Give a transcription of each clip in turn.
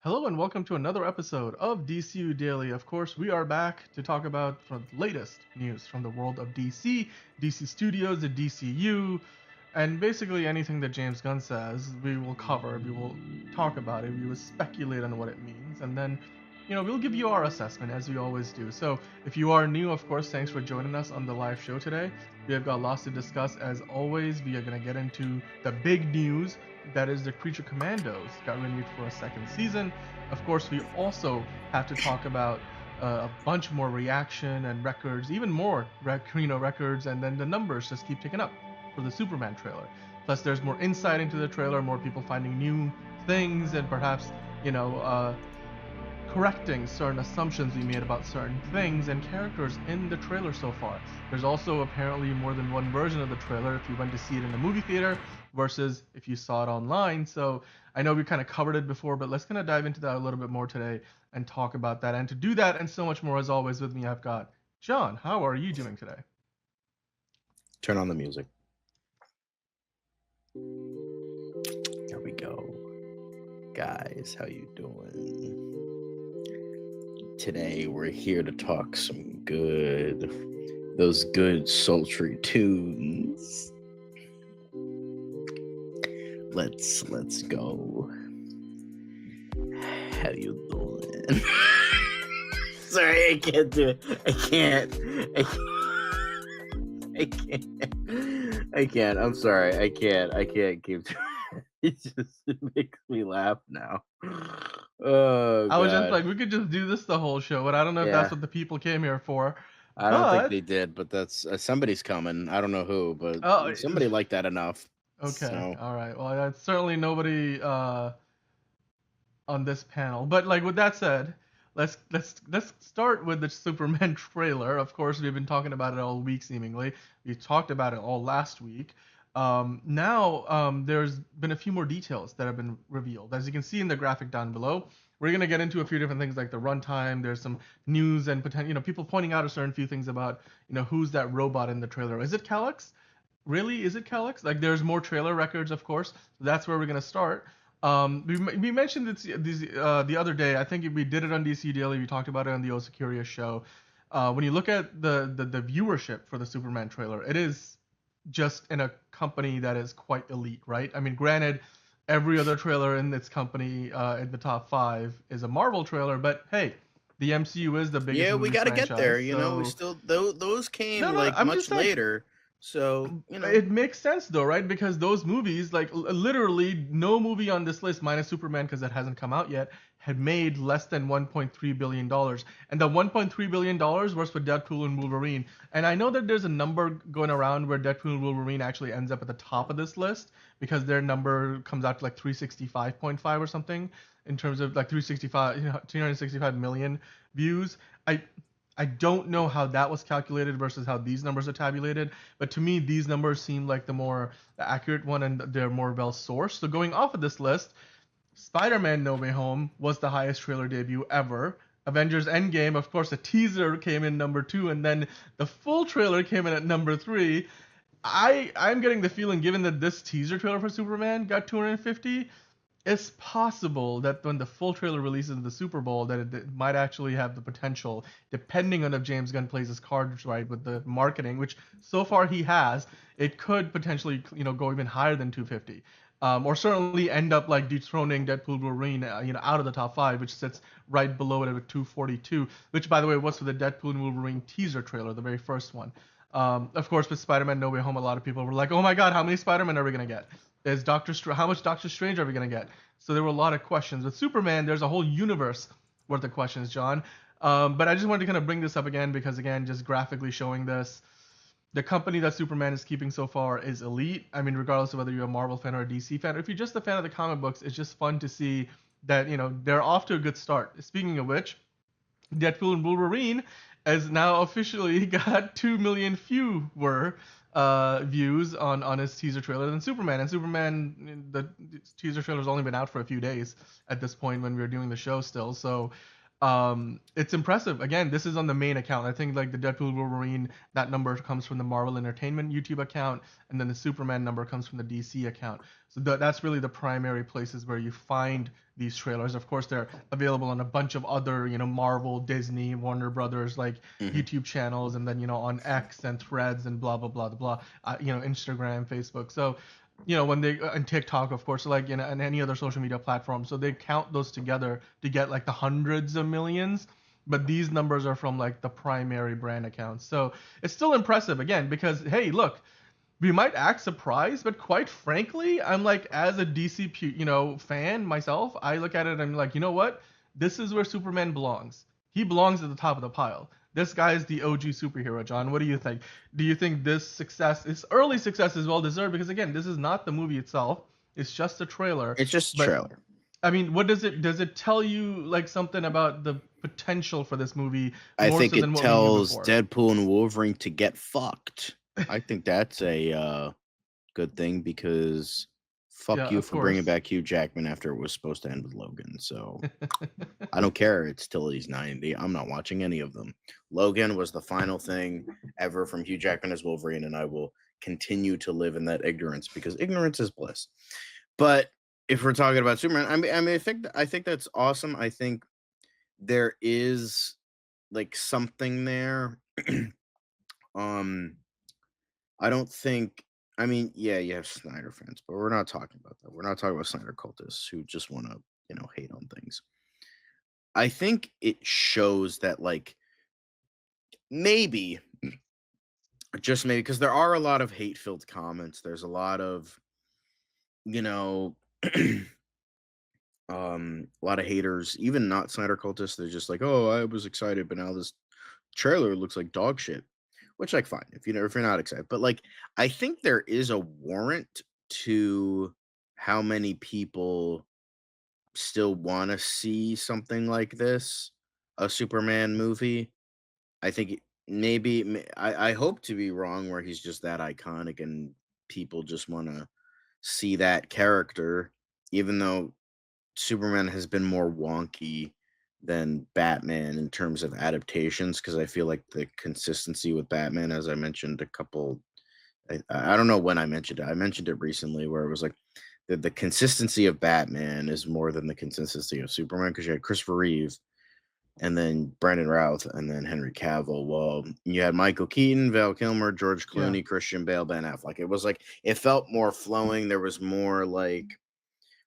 Hello and welcome to another episode of DCU Daily. Of course, we are back to talk about the latest news from the world of DC, DC Studios, the DCU, and basically anything that James Gunn says, we will cover, we will talk about it, we will speculate on what it means, and then, we'll give you our assessment as we always do. So, if you are new, of course, thanks for joining us on the live show today. We have got lots to discuss as always. We are going to get into the big news that is the Creature Commandos got renewed for a second season. Of course, we also have to talk about a bunch more reaction and records, even more records, and then the numbers just keep ticking up for the Superman trailer. Plus, there's more insight into the trailer, more people finding new things, and perhaps correcting certain assumptions we made about certain things and characters in the trailer so far. There's also apparently more than one version of the trailer if you went to see it in the movie theater versus if you saw it online. So I know we kind of covered it before, but let's kind of dive into that a little bit more today and talk about that. And to do that and so much more, as always, with me, I've got John. How are you doing today? Turn on the music. There we go. Guys, how you doing? Today we're here to talk those good sultry tunes. Let's go. How you doing? Sorry, I can't do it. I can't. I'm sorry. I can't keep doing it. It makes me laugh now. Oh, I was just God. like, we could just do this the whole show, but I don't know if that's what the people came here for. I don't think they did, but that's somebody's coming. I don't know who, but somebody liked that enough. Okay. So. All right. Well, that's certainly nobody on this panel. But like with that said, let's start with the Superman trailer. Of course, we've been talking about it all week seemingly. We talked about it all last week. Now there's been a few more details that have been revealed. As you can see in the graphic down below, we're gonna get into a few different things like the runtime. There's some news and potential, people pointing out a certain few things about, who's that robot in the trailer. Is it Calyx? Really? Is it Calyx? Like, there's more trailer records, of course. So that's where we're gonna start. We mentioned the other day. I think we did it on DC Daily. We talked about it on the Osa Curious show. When you look at the viewership for the Superman trailer, it is just in a company that is quite elite, right? I mean, granted, every other trailer in its company in the top 5 is a Marvel trailer, but hey, the MCU is the biggest. Yeah, we got to get there. So... we still those came I'm much later. So, it makes sense though, right? Because those movies, like literally no movie on this list minus Superman because it hasn't come out yet, had made less than $1.3 billion. And the $1.3 billion was for Deadpool and Wolverine. And I know that there's a number going around where Deadpool and Wolverine actually ends up at the top of this list because their number comes out to like 365.5 or something in terms of like 365 million views. I don't know how that was calculated versus how these numbers are tabulated, but to me, these numbers seem like the accurate one and they're more well sourced. So going off of this list, Spider-Man No Way Home was the highest trailer debut ever. Avengers Endgame, of course, a teaser came in number 2, and then the full trailer came in at number 3. I'm getting the feeling, given that this teaser trailer for Superman got 250, it's possible that when the full trailer releases in the Super Bowl, that it might actually have the potential, depending on if James Gunn plays his cards right with the marketing, which so far he has, it could potentially, go even higher than 250. Or certainly end up like dethroning Deadpool Wolverine, out of the top 5, which sits right below it at 242, which, by the way, was for the Deadpool and Wolverine teaser trailer, the very first one. Of course, with Spider-Man No Way Home, a lot of people were like, oh my god, how many Spider-Man are we going to get? How much Doctor Strange are we going to get? So there were a lot of questions. With Superman, there's a whole universe worth of questions, John. But I just wanted to kind of bring this up again because, again, just graphically showing this, the company that Superman is keeping so far is elite. I mean, regardless of whether you're a Marvel fan or a DC fan, or if you're just a fan of the comic books, it's just fun to see that, they're off to a good start. Speaking of which, Deadpool and Wolverine has now officially got 2 million fewer views on his teaser trailer than Superman. And Superman, the teaser trailer's only been out for a few days at this point when we're doing the show still. So It's impressive. Again, this is on the main account. I think like the Deadpool Wolverine, that number comes from the Marvel Entertainment YouTube account, and then the Superman number comes from the DC account. So that's really the primary places where you find these trailers. Of course, they're available on a bunch of other, Marvel, Disney, Warner Brothers, like Hmm. YouTube channels, and then on X and Threads and blah blah blah blah, Instagram, Facebook. So when they and TikTok, of course, like and any other social media platform. So they count those together to get like the hundreds of millions. But these numbers are from like the primary brand accounts. So it's still impressive again because hey, look, we might act surprised, but quite frankly, I'm like as a DC fan myself, I look at it and I'm like, you know what? This is where Superman belongs. He belongs at the top of the pile. This guy is the OG superhero, John. What do you think? Do you think this success, this early success, is well deserved? Because again, this is not the movie itself. It's just a trailer. It's just a But trailer. I mean, what does it tell you like something about the potential for this movie I more think so than it what we knew tells before? Deadpool and Wolverine to get fucked. I think that's a good thing because Yeah, fuck you of for bringing course. back Hugh Jackman after it was supposed to end with Logan. So I don't care. It's till he's 90. I'm not watching any of them. Logan was the final thing ever from Hugh Jackman as Wolverine, and I will continue to live in that ignorance because ignorance is bliss. But if we're talking about Superman, I think that's awesome. I think there is like something there. um, I don't think. I mean, yeah, you have Snyder fans, but we're not talking about that. We're not talking about Snyder cultists who just want to, hate on things. I think it shows that, like, maybe, just maybe, because there are a lot of hate-filled comments. There's a lot of, you know, a lot of haters, even not Snyder cultists. They're just like, "Oh, I was excited, but now this trailer looks like dog shit." Which, like, fine if you're not excited, but like, I think there is a warrant to how many people still want to see something like this, a Superman movie. I think I hope to be wrong where he's just that iconic and people just want to see that character, even though Superman has been more wonky than Batman in terms of adaptations because I feel like the consistency with Batman, as I mentioned a couple, I don't know when I mentioned it. I mentioned it recently where it was like the consistency of Batman is more than the consistency of Superman because you had Christopher Reeve and then Brandon Routh and then Henry Cavill. Well, you had Michael Keaton, Val Kilmer, George Yeah. Clooney, Christian Bale, Ben Affleck. It was like it felt more flowing. There was more like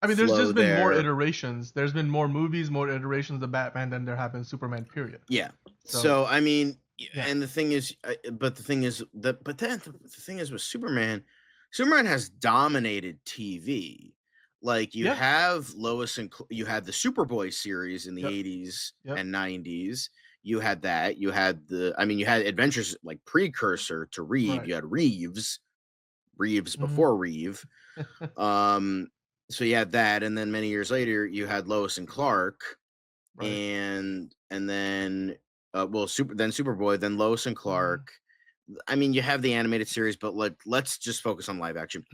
I mean, there's flow just been more there. iterations. There's been more movies, more iterations of Batman than there have been Superman. Period. Yeah. So So I mean, yeah, and the thing is, but the thing is that, but then the thing is with Superman, Superman has dominated TV. Like you yeah, have you had the Superboy series in the yep, '80s yep, and '90s. You had that. You had you had Adventures like precursor to Reeve. right, You had Reeves hmm before Reeve. Um, so you had that, and then many years later, you had Lois and Clark, right, and then Superboy, then Lois and hmm Clark. I mean, you have the animated series, but let's just focus on live action.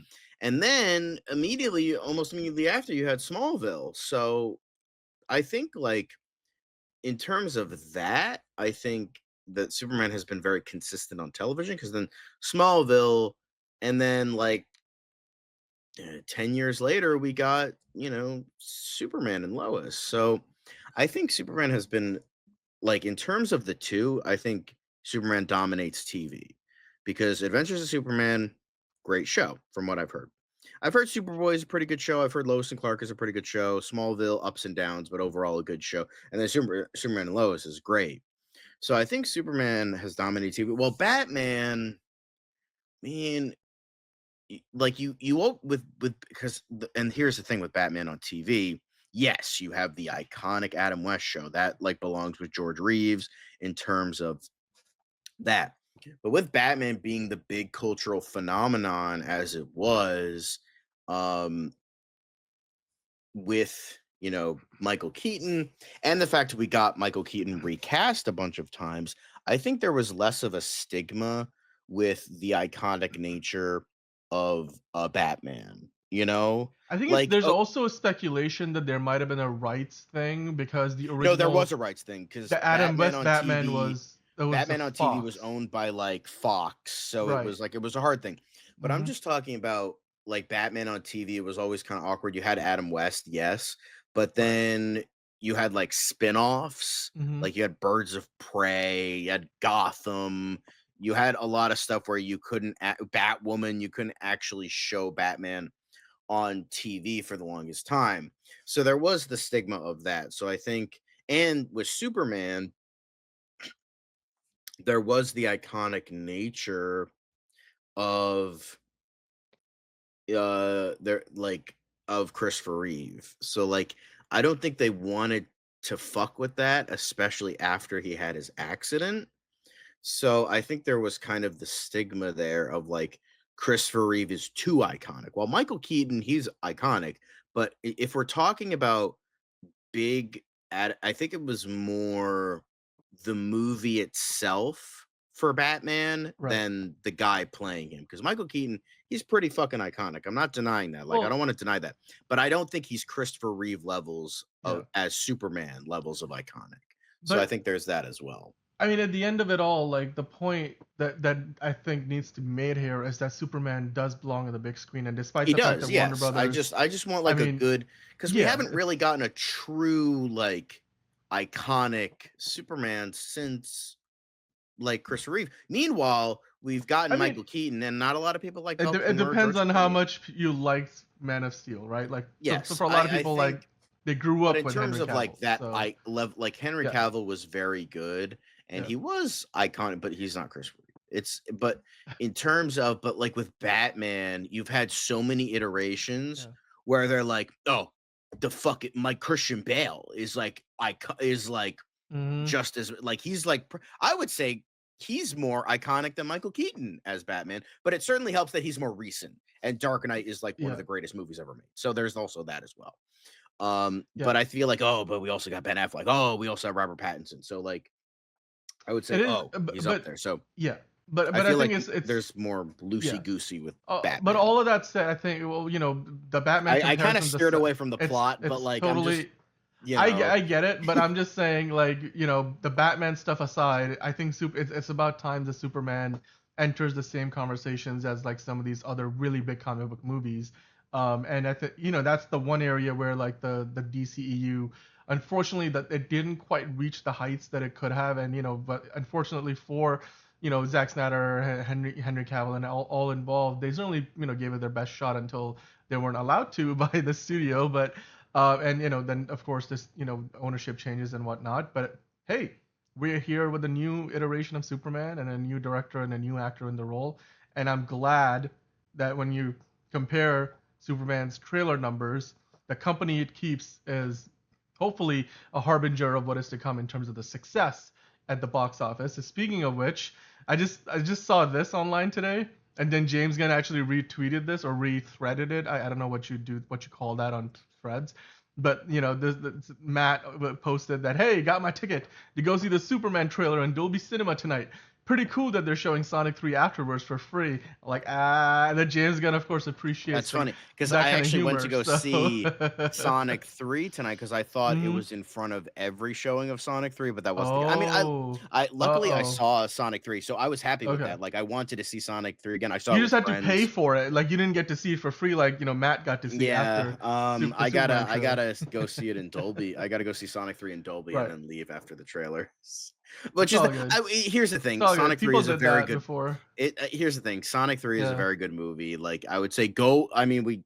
And then almost immediately after, you had Smallville. So I think, like, in terms of that, I think that Superman has been very consistent on television because then Smallville, and then 10 years later, we got, Superman and Lois. So I think Superman has been like in terms of the two, I think Superman dominates TV because Adventures of Superman, great show from what I've heard. I've heard Superboy is a pretty good show. I've heard Lois and Clark is a pretty good show. Smallville, ups and downs, but overall a good show. And then Superman and Lois is great. So I think Superman has dominated TV. Well, Batman, man, like you with because and here's the thing with Batman on TV. Yes, you have the iconic Adam West show that like belongs with George Reeves in terms of that. But with Batman being the big cultural phenomenon as it was, um, with Michael Keaton and the fact that we got Michael Keaton recast a bunch of times, I think there was less of a stigma with the iconic nature of Batman You know, I think like there's oh also a speculation that there might have been a rights thing because the no, there was original a rights thing because the Adam West Batman was it was the Batman on TV was Fox. owned by like Fox, so it Right. was like it was a hard thing. But I'm Hmm. just talking about like Batman on TV. It was always kind of awkward. You had Adam West, yes, but Right. then you had like spin-offs, Hmm. like you had Birds of Prey, you had Gotham, you had a lot of stuff where you couldn't Batwoman, you couldn't actually show Batman on TV for the longest time. So there was the stigma of that. So I think, and with Superman, there was the iconic nature of there like of Christopher Reeve. So like I don't think they wanted to fuck with that, especially after he had his accident. So I think there was kind of the stigma there of like Christopher Reeve is too iconic. While Michael Keaton, he's iconic, but if we're talking about big I think it was more the movie itself for Batman Right. than the guy playing him. Because Michael Keaton, he's pretty fucking iconic. I'm not denying that. Like, I don't Well, want to deny that. But I don't think he's Christopher Reeve levels yeah. of as Superman levels of iconic. So I But think there's that as well. I mean, at the end of it all, like the point that I think needs to be made here is that Superman does belong on the big screen, and despite He the fact that does, Warner yes. Brothers, I just want I like a mean, good because we yeah, haven't really gotten a true like iconic Superman since like Chris Reeve. Meanwhile, we've gotten I mean, Michael Keaton, and not a lot of people like Val it Kilmer or depends George on how Clooney. much you liked Man of Steel, right? Like, so Yes, for a lot of I people, like think, they grew but up in with terms Henry of like Cavill, that, so I love like Henry yeah, Cavill was very good, and yeah, he was iconic, but he's not Chris Reeve. It's but in terms of but like with Batman, you've had so many iterations yeah. where they're like, oh, the fuck it, my Christian Bale is like is like Hmm. just as like he's like I would say he's more iconic than Michael Keaton as Batman, but it certainly helps that he's more recent. And Dark Knight is like one of Yeah, the greatest movies ever made. So there's also that as well. yeah. But I feel like, oh, but we also got Ben Affleck. Oh, we also have Robert Pattinson. So like I would It say, is, oh, he's up but there. So yeah, I I feel think like it's there's more loosey yeah. goosey with But Batman. all of that said, I think, well, the Batman I kind of comparisons steered aside, away from the plot, but it's like I'm just, totally. you know, I get it, but I'm just saying, like, the Batman stuff aside, I think it's about time the Superman enters the same conversations as like some of these other really big comic book movies. And I think that's the one area where like the DCEU, unfortunately, that it didn't quite reach the heights that it could have, and but unfortunately for Zack Snyder, Henry Cavill, and all involved, they certainly gave it their best shot until they weren't allowed to by the studio, but. And then of course this ownership changes and whatnot. But hey, we're here with a new iteration of Superman and a new director and a new actor in the role. And I'm glad that when you compare Superman's trailer numbers, the company it keeps is hopefully a harbinger of what is to come in terms of the success at the box office. Speaking of which, I just saw this online today, and then James Gunn actually retweeted this or rethreaded it. I don't know what you call that on threads, but this Matt posted that, hey, got my ticket to go see the Superman trailer in Dolby Cinema tonight. Pretty cool that they're showing Sonic 3 afterwards for free. Like, and then James Gunn of course appreciates that's funny because that I kind of actually went to humor. go So see Sonic 3 tonight because I thought it Mhm. was in front of every showing of Sonic 3, but that wasn't the I mean, Oh, I luckily I uh-oh. saw Sonic 3, so I was happy with Okay. that. Like I wanted to see Sonic 3 again. I saw You it just with had to pay friends. for it. Like you didn't get to see it for free like, Matt got to see Yeah, after the I Superman trailer. gotta go see it in Dolby. I gotta go see Sonic 3 in Dolby and Right. then leave after the trailer. Which It's is all good. here's the It's thing. all good. Sonic 3 People is a did very that good before. here's the thing. Sonic 3 is a Yeah. very good movie. Like I would say go I mean we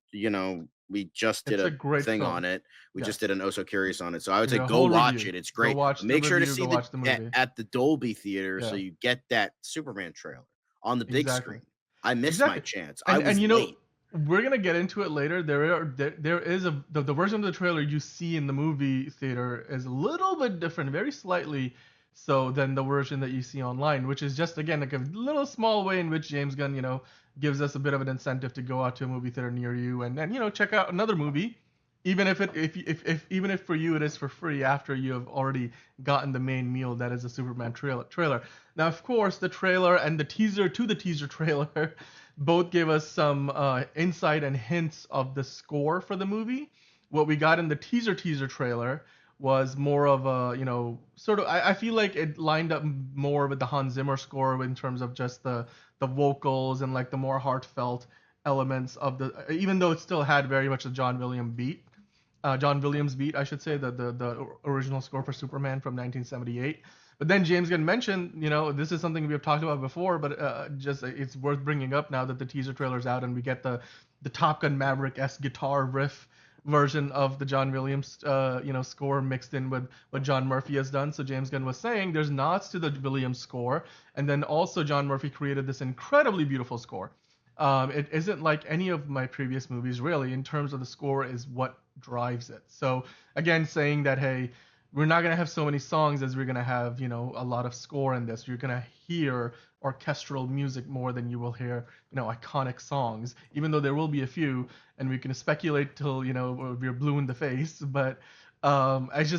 just did It's a a great thing film. on it. We just did Yes. an Oh So Curious on it. So I would We say did a go whole watch review. it. It's Go great. But watch the make sure to review, see go watch the movie. at the Dolby theater so Yeah. you get that Superman trailer on the big Exactly. screen. I missed my Exactly. chance. I And was late. we're gonna get into it later. There is the version of the trailer you see in the movie theater is a little bit different, very slightly so than the version that you see online, which is just again like a little small way in which James Gunn, gives us a bit of an incentive to go out to a movie theater near you and then check out another movie even if it if even if for you it is for free after you have already gotten the main meal that is a Superman trailer. Now, of course, the trailer and the teaser to the teaser trailer both gave us some insight and hints of the score for the movie. What we got in the teaser trailer was more of a, sort of, I feel like it lined up more with the Hans Zimmer score in terms of just the vocals and like the more heartfelt elements of the, even though it still had very much a John Williams beat, I should say, the original score for Superman from 1978. But then James Gunn mentioned, this is something we have talked about before, but just it's worth bringing up now that the teaser trailer's out and we get the Top Gun Maverick-esque guitar riff version of the John Williams, score mixed in with what John Murphy has done. So James Gunn was saying there's nods to the Williams score, and then also John Murphy created this incredibly beautiful score. It isn't like any of my previous movies, really, in terms of the score is what drives it. So again, saying that, hey, we're not gonna have so many songs as we're gonna have, a lot of score in this. You're gonna hear orchestral music more than you will hear, iconic songs. Even though there will be a few, and we can speculate till we're blue in the face. But it's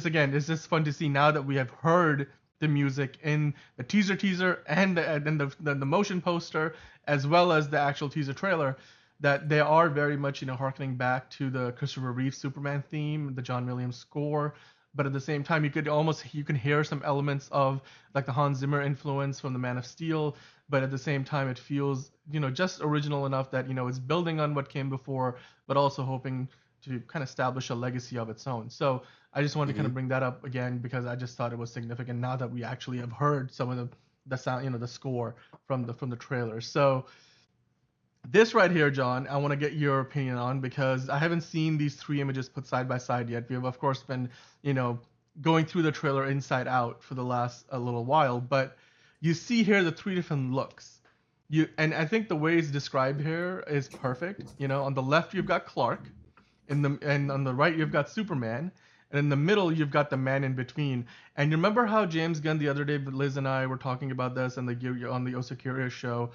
just fun to see now that we have heard the music in the teaser and the motion poster as well as the actual teaser trailer, that they are very much harkening back to the Christopher Reeve Superman theme, the John Williams score. But at the same time, you can hear some elements of like the Hans Zimmer influence from the Man of Steel, but at the same time it feels just original enough that it's building on what came before, but also hoping to kind of establish a legacy of its own. So I just wanted to kind Mm-hmm. of bring that up again because I just thought it was significant now that we actually have heard some of the sound, the score from the trailer. So this right here, John, I want to get your opinion on because I haven't seen these three images put side by side yet. We have, of course, been, going through the trailer inside out for the last a little while, but you see here the three different looks. And I think the way it's described here is perfect. On the left you've got Clark, and on the right you've got Superman, and in the middle you've got the man in between. And you remember how James Gunn the other day, Liz and I were talking about this, and on the Osakura show,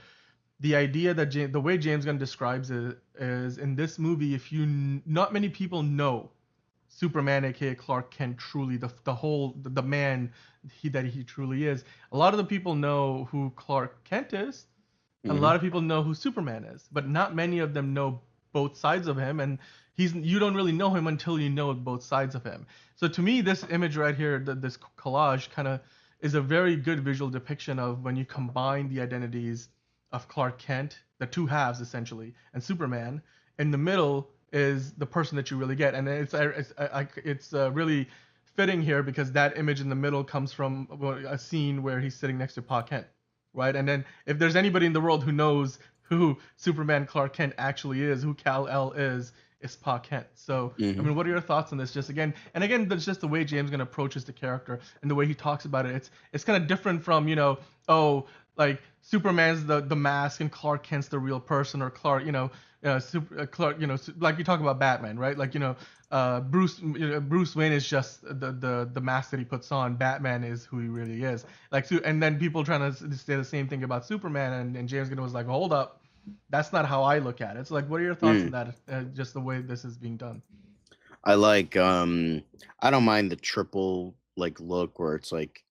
the idea that the way James Gunn describes it is in this movie, if not many people know Superman, aka Clark Kent, truly the man that he truly is. A lot of the people know who Clark Kent is, and a Mm-hmm. lot of people know who Superman is, but not many of them know both sides of him, and you don't really know him until you know both sides of him. So to me, this image right here, this collage, kind of is a very good visual depiction of when you combine the identities of Clark Kent, the two halves essentially, and Superman. In the middle is the person that you really get, and it's really fitting here because that image in the middle comes from a scene where he's sitting next to Pa Kent, right? And then if there's anybody in the world who knows who Superman Clark Kent actually is, who Kal-El is, it's Pa Kent. So, I Mm-hmm. mean, what are your thoughts on this? Just again, and again, that's just the way James Gunn approaches the character and the way he talks about it. It's kind of different from oh, like Superman's the mask and Clark Kent's the real person, or Clark, Clark, like you talk about Batman, right? Like Bruce Wayne is just the mask that he puts on. Batman is who he really is. Like, and then people trying to say the same thing about Superman, and James Gunn was like, hold up, that's not how I look at it. So, like, what are your thoughts on Mm. that? Just the way this is being done. I like I don't mind the triple like look where it's like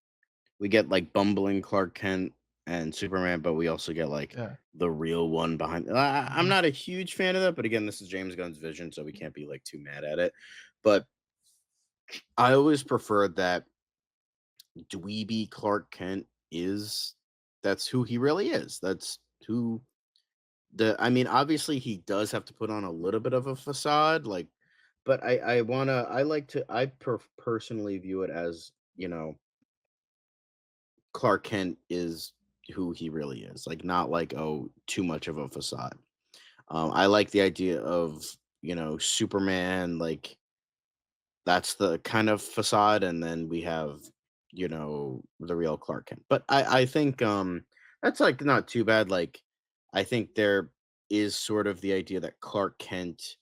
we get like bumbling Clark Kent and Superman, but we also get like Yeah. the real one behind. I'm Hmm. not a huge fan of that, but again, this is James Gunn's vision, so we can't be like too mad at it. But I always preferred that dweeby Clark Kent is that's who he really is. That's who I mean, obviously he does have to put on a little bit of a facade, like, but I like to personally view it as, Clark Kent is who he really is, like, not like, oh, too much of a facade. I like the idea of, Superman, like, that's the kind of facade, and then we have, the real Clark Kent. But I think that's like not too bad. Like, I think there is sort of the idea that Clark Kent,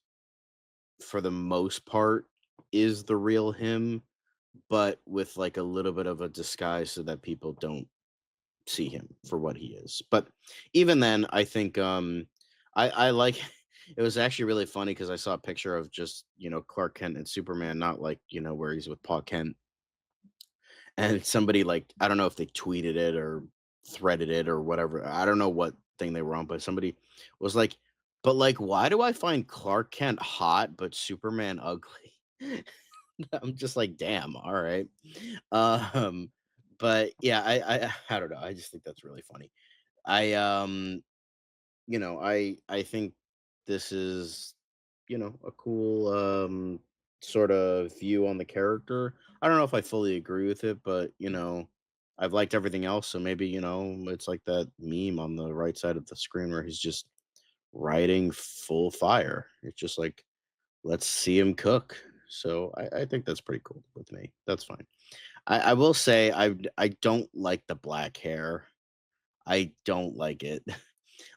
for the most part, is the real him, but with like a little bit of a disguise so that people don't see him for what he is. But even then, I think I like It was actually really funny because I saw a picture of just, Clark Kent and Superman, not like, where he's with Paul Kent. And somebody like, I don't know if they tweeted it or threaded it or whatever. I don't know what thing they were on, but somebody was like, but like, why do I find Clark Kent hot but Superman ugly? I'm just like, damn, all right. Um, but yeah, I don't know. I just think that's really funny. I I think this is, a cool sort of view on the character. I don't know if I fully agree with it, but I've liked everything else, so maybe, it's like that meme on the right side of the screen where he's just riding full fire. It's just like, let's see him cook. So I think that's pretty cool with me. That's fine. I will say I don't like the black hair. I don't like it.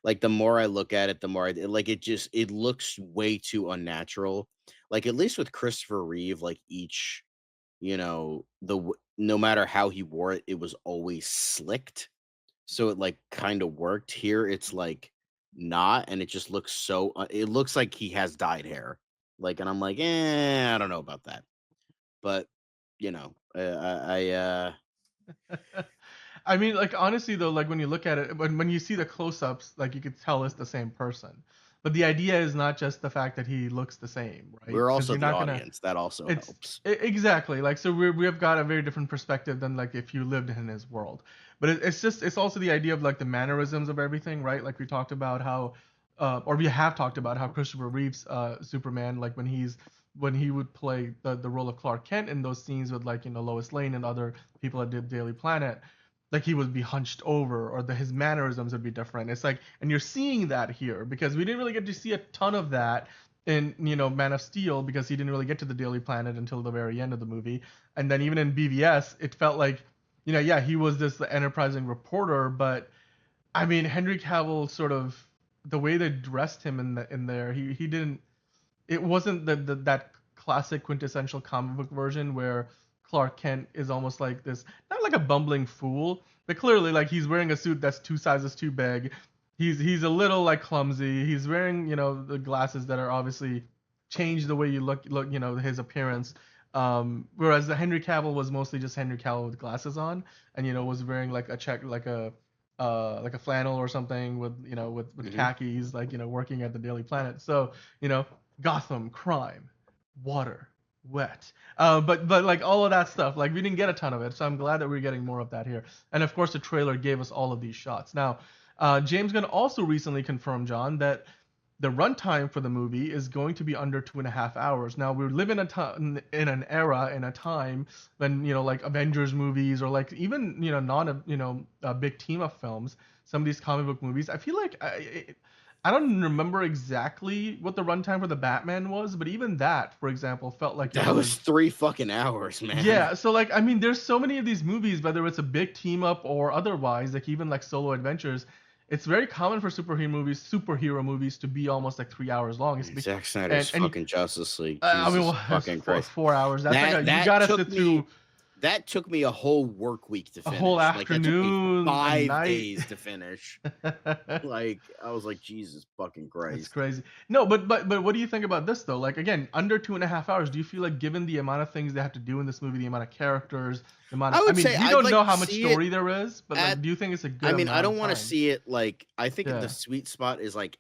Like, the more I look at it, the more it looks way too unnatural. Like, at least with Christopher Reeve, like, no matter how he wore it, it was always slicked. So it, like, kinda worked. Here, it's, like, not, and it just looks it looks like he has dyed hair. Like, and I'm like, I don't know about that." But, I mean, like honestly though, like when you look at it, when you see the close-ups, like you could tell it's the same person. But the idea is not just the fact that he looks the same, right? we're Because also you're the not gonna. audience. That also It's helps. exactly like so we've got a very different perspective than like if you lived in his world. But it's also the idea of like the mannerisms of everything, right? Like we talked about how, or we have talked about how Christopher Reeve's Superman, like when he would play the role of Clark Kent in those scenes with like Lois Lane and other people that did Daily Planet, like he would be hunched over or his mannerisms would be different. It's like, and you're seeing that here because we didn't really get to see a ton of that in Man of Steel because he didn't really get to the Daily Planet until the very end of the movie. And then even in BVS, it felt like yeah, he was this enterprising reporter, but I mean Henry Cavill sort of the way they dressed him in there, he didn't, it wasn't that classic quintessential comic book version where Clark Kent is almost like this, not like a bumbling fool, but clearly like he's wearing a suit that's 2 sizes too big. He's a little like clumsy. He's wearing the glasses that are obviously change the way you look his appearance. Whereas the Henry Cavill was mostly just Henry Cavill with glasses on, and was wearing like a check like a flannel or something with with Mhm. khakis, like working at the Daily Planet. So you know Gotham, crime, water, wet. But like all of that stuff, like we didn't get a ton of it, so I'm glad that we're getting more of that here. And of course, the trailer gave us all of these shots. Now, James Gunn also recently confirmed, John, that the runtime for the movie is going to be under 2.5 hours. Now we live in in an era in a time when like Avengers movies or like even non big team up films, some of these comic book movies. I feel like I don't remember exactly what the runtime for the Batman was, but even that, for example, felt like it That was was. 3 fucking hours, man. Yeah, so like I mean, there's so many of these movies, whether it's a big team up or otherwise, like even like solo adventures. It's very common for superhero movies to be almost like 3 hours long. Zack Snyder's And fucking Justice League. I mean, Jesus well, it's fucking four, Christ. 4 hours. That's like That you that gotta took sit through me that took me a whole work week to a whole finish. Like, that took me afternoon, a 5 night. days to finish. Like, I was like, Jesus fucking It's Christ. crazy. No, but what do you think about this though? Like again, under 2.5 hours. Do you feel like given the amount of things they have to do in this movie, the amount of characters, the amount of, I I would mean, say we I'd don't know like to how much see it story there is, but like, at do you think it's a good I mean, I amount of don't want to time? see it like I think the Yeah, sweet spot is like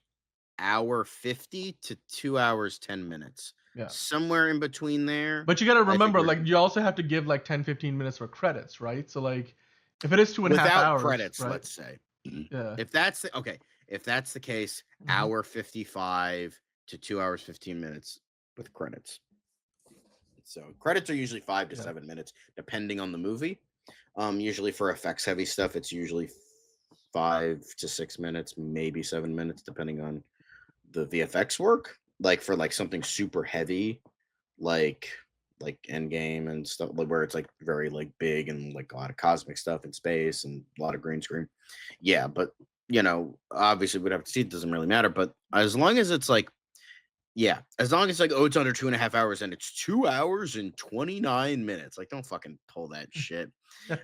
hour 50 to 2 hours 10 minutes. yeah. Somewhere in between there, But you got to I think remember, we're like, good. you also have to give like 10, 15 minutes for credits, right? So like, if it is two and a half Without hours, credits, right? let's say. Yeah. If that's the case, Hmm. hour 55 to 2 hours 15 minutes with credits. So credits are usually 5 to Yeah. 7 minutes depending on the movie. Usually for effects heavy stuff it's usually 5 to 6 minutes, maybe 7 minutes depending on the VFX work. Like for like something super heavy like Endgame and stuff like where it's like very like big and like a lot of cosmic stuff in space and a lot of green screen. Yeah, but obviously we'd have to see. It doesn't really matter. But as long as it's like, yeah, as long as like, oh, it's under 2.5 hours and it's 2 hours and 29 minutes. Like, don't fucking pull that shit.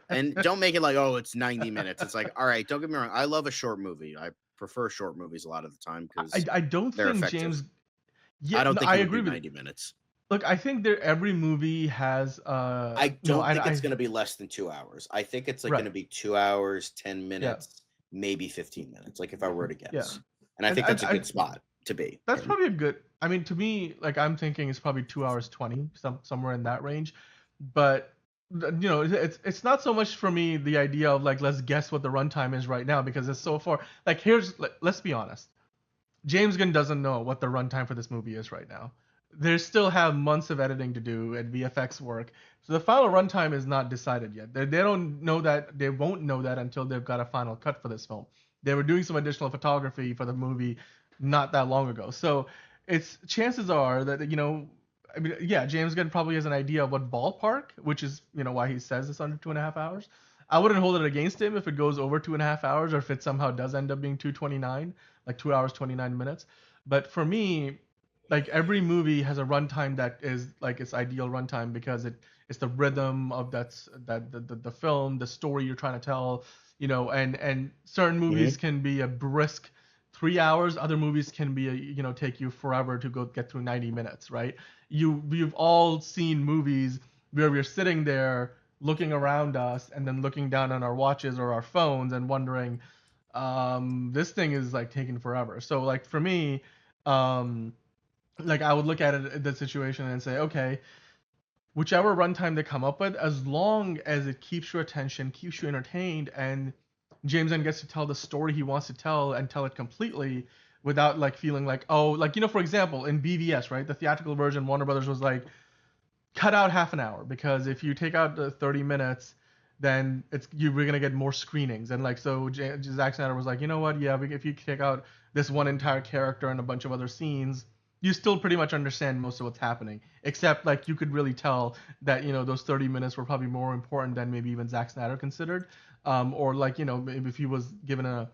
And don't make it like, oh, it's 90 minutes. It's like, all right, don't get me wrong. I love a short movie. I prefer short movies a lot of the time I, because I don't they're think effective. James. Yeah, I don't no, think I it would agree do with you. 90 minutes. Look, I think that every movie has I don't think it's I going to be less than 2 hours. I think it's like going to right. be 2 hours, 10 Yeah. minutes, maybe 15 minutes, like if I were to Yeah. guess. And I And think that's a I good spot to be that's in. probably a good. I mean, to me, like I'm thinking it's probably 2 hours 20, somewhere in that range. But it's not so much for me the idea of like let's guess what the runtime is right now because it's so far. Like let's be honest. James Gunn doesn't know what the runtime for this movie is right now. They still have months of editing to do and VFX work. So the final runtime is not decided yet. They don't know that. They won't know that until they've got a final cut for this film. They were doing some additional photography for the movie not that long ago. So it's chances are that I mean, yeah, James Gunn probably has an idea of what ballpark, which is why he says it's under 2.5 hours. I wouldn't hold it against him if it goes over 2.5 hours or if it somehow does end up being 2:29, like 2 hours 29 minutes. But for me, like every movie has a runtime that is like its ideal runtime because it's the rhythm of the film, the story you're trying to tell, and certain Hmm. movies can be a brisk 3 hours. Other movies can be take you forever to go get through 90 minutes, right? We've all seen movies where we're sitting there looking around us and then looking down on our watches or our phones and wondering, this thing is like taking forever. So like for me, um, like I would look at it the situation and say, okay, whichever runtime they come up with, as long as it keeps your attention, keeps you entertained, and James Gunn gets to tell the story he wants to tell and tell it completely without like feeling like, oh, like for example, in BVS, right, the theatrical version, Warner Brothers was like, cut out half an hour because if you take out the 30 minutes, then we're gonna get more screenings. And like so, Zack Snyder was like, you know what? Yeah, if you take out this one entire character and a bunch of other scenes, you still pretty much understand most of what's happening. Except like you could really tell that those 30 minutes were probably more important than maybe even Zack Snyder considered. Or like maybe if he was given a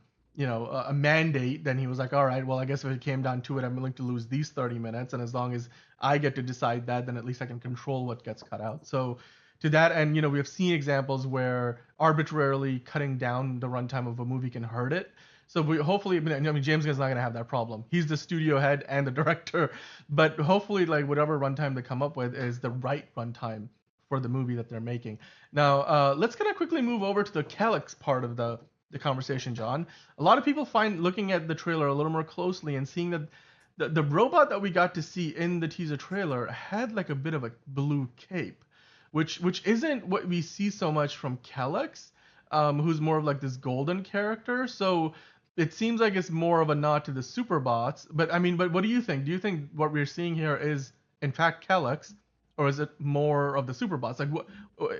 mandate, then he was like, all right, well, I guess if it came down to it, I'm willing to lose these 30 minutes, and as long as I get to decide that, then at least I can control what gets cut out. So to that end, we have seen examples where arbitrarily cutting down the runtime of a movie can hurt it. So we hopefully, I mean, James Gunn's not gonna have that problem. He's the studio head and the director, but hopefully, like whatever runtime they come up with is the right runtime for the movie that they're making. Now, let's kind of quickly move over to the Calyx part of the conversation, John. A lot of people find looking at the trailer a little more closely and seeing that the robot that we got to see in the teaser trailer had like a bit of a blue cape, which isn't what we see so much from Calyx, who's more of like this golden character. So it seems like it's more of a nod to the Superbots. But I mean, but what do you think? Do you think what we're seeing here is in fact Calyx, or is it more of the Superbots? Like, what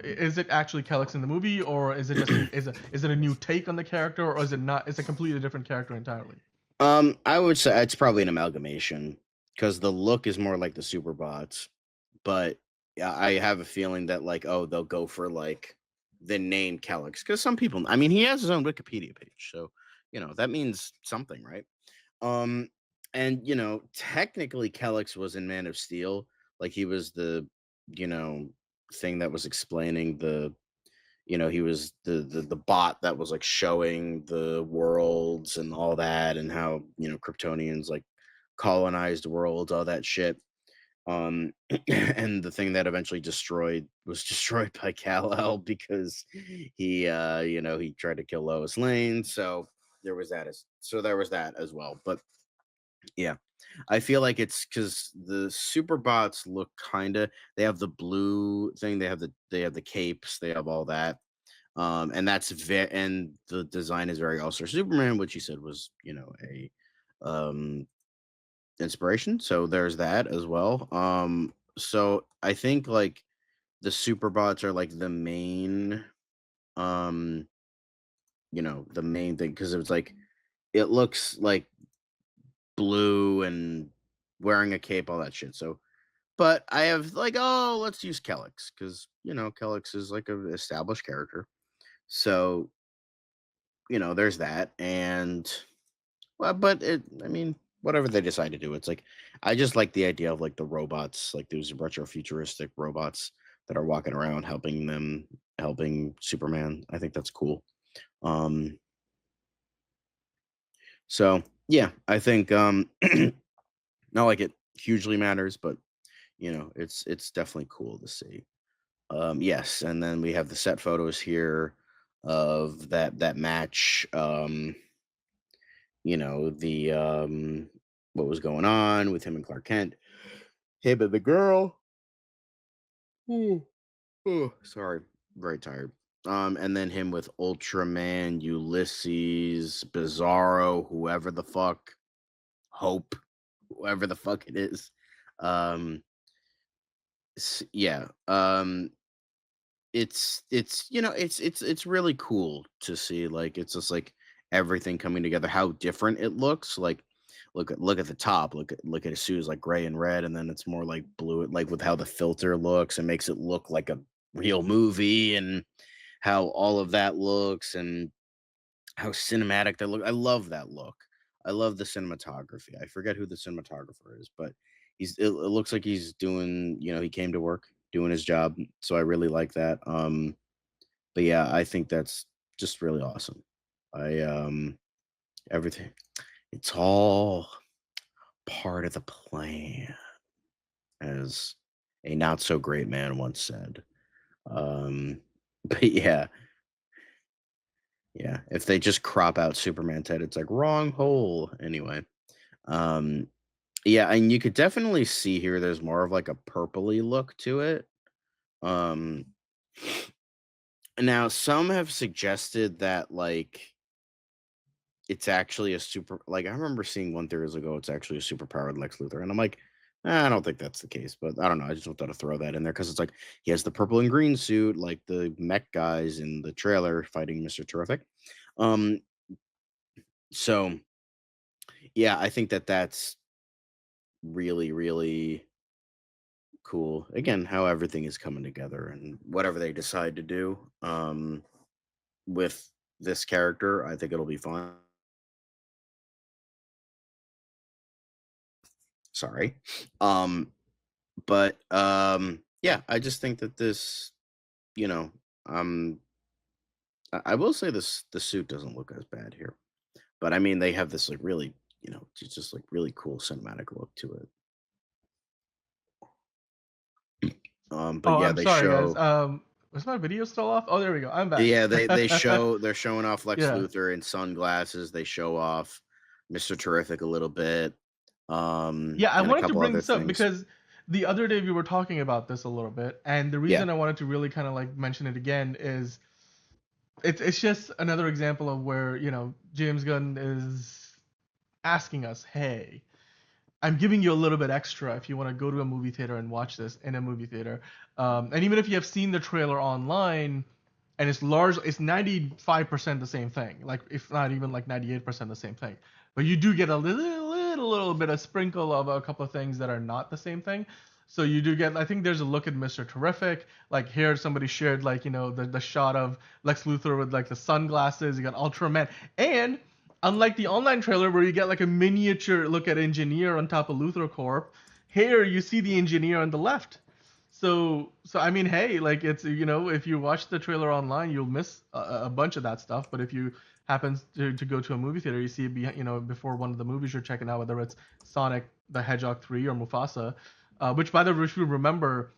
is it actually Calyx in the movie, or is it just is it a new take on the character, or is it not? It's a completely different character entirely. I would say it's probably an amalgamation because the look is more like the Superbots, but yeah, I have a feeling that like, oh, they'll go for like the name Calyx because some people, I mean, he has his own Wikipedia page, so that means something, right? Um, and technically, Calyx was in Man of Steel, like he was the you know thing that was explaining he was the bot that was like showing the worlds and all that and how Kryptonians like colonized worlds, all that shit. And the thing that eventually was destroyed by Kal-El because he tried to kill Lois Lane. So there was that as well. But yeah, I feel like it's because the Superbots look kind of, they have the blue thing, they have the capes, they have all that. And that's very, and the design is very All-Star Superman, which you said was a um inspiration. So there's that as well. So I think like the Superbots are like um the main thing because it's like it looks like blue and wearing a cape, all that shit. So, but I have like, oh, let's use Kellix because Kellix is like a established character. So there's that, and well, but I mean, whatever they decide to do, it's like I just like the idea of like the robots, like those retro futuristic robots that are walking around helping Superman. I think that's cool. Um, So yeah, I think not like it hugely matters, but it's definitely cool to see. Yes, and then we have the set photos here of that match. The what was going on with him and Clark Kent. Him and the girl. Ooh, sorry, very tired. And then him with Ultraman, Ulysses, Bizarro, whoever the fuck, Hope, whoever the fuck it is. Um, yeah. It's really cool to see, like, it's just like everything coming together, how different it looks. Like, look at the top, look at his shoes, like gray and red, and then it's more like blue, like with how the filter looks, and makes it look like a real movie, and how all of that looks, and how cinematic that look. I love that look. I love the cinematography. I forget who the cinematographer is, but it looks like he's doing, he came to work doing his job. So I really like that. But yeah, I think that's just really awesome. I Everything, it's all part of the plan, as a not so great man once said. But yeah, yeah. If they just crop out Superman's head, it's like wrong hole. Anyway. Um yeah, and you could definitely see here there's more of like a purpley look to it. Um Now some have suggested that, like, it's actually a super, like, I remember seeing one theories ago it's actually a superpowered Lex Luthor, and I'm like, I don't think that's the case, but I don't know. I just wanted to throw that in there because it's like he has the purple and green suit, like the mech guys in the trailer fighting Mr. Terrific. Um, so yeah, I think that that's really, really cool. Again, how everything is coming together and whatever they decide to do with this character, I think it'll be fine. Sorry. Um, but yeah, I just think that this, you know, um, I will say the suit doesn't look as bad here, but I mean they have this like really, just like really cool cinematic look to it. But Oh, yeah, I'm they sorry, guys. show. Was my video still off? Oh, there we go. I'm back. Yeah, they're showing off Lex Yeah. Luthor in sunglasses. They show off Mr. Terrific a little bit, Yeah, I and a wanted to couple bring other this up things. because the other day we were talking about this a little bit, and the Yeah. reason I wanted to really kind of like mention it again is it's just another example of where, James Gunn is asking us, "Hey, I'm giving you a little bit extra if you want to go to a movie theater and watch this in a movie theater." And even if you have seen the trailer online, and it's 95% the same thing, like if not even like 98% the same thing. But you do get a little bit of sprinkle of a couple of things that are not the same thing. So you do get, I think there's a look at Mr. Terrific. Like here, somebody shared like the shot of Lex Luthor with like the sunglasses. You got Ultraman, and unlike the online trailer where you get like a miniature look at Engineer on top of Luthor Corp, here you see the Engineer on the left. So I mean, hey, like it's, if you watch the trailer online, you'll miss a bunch of that stuff. But if you happen to go to a movie theater, you see it before one of the movies you're checking out, whether it's Sonic the Hedgehog 3 or Mufasa, which by the way, if you remember,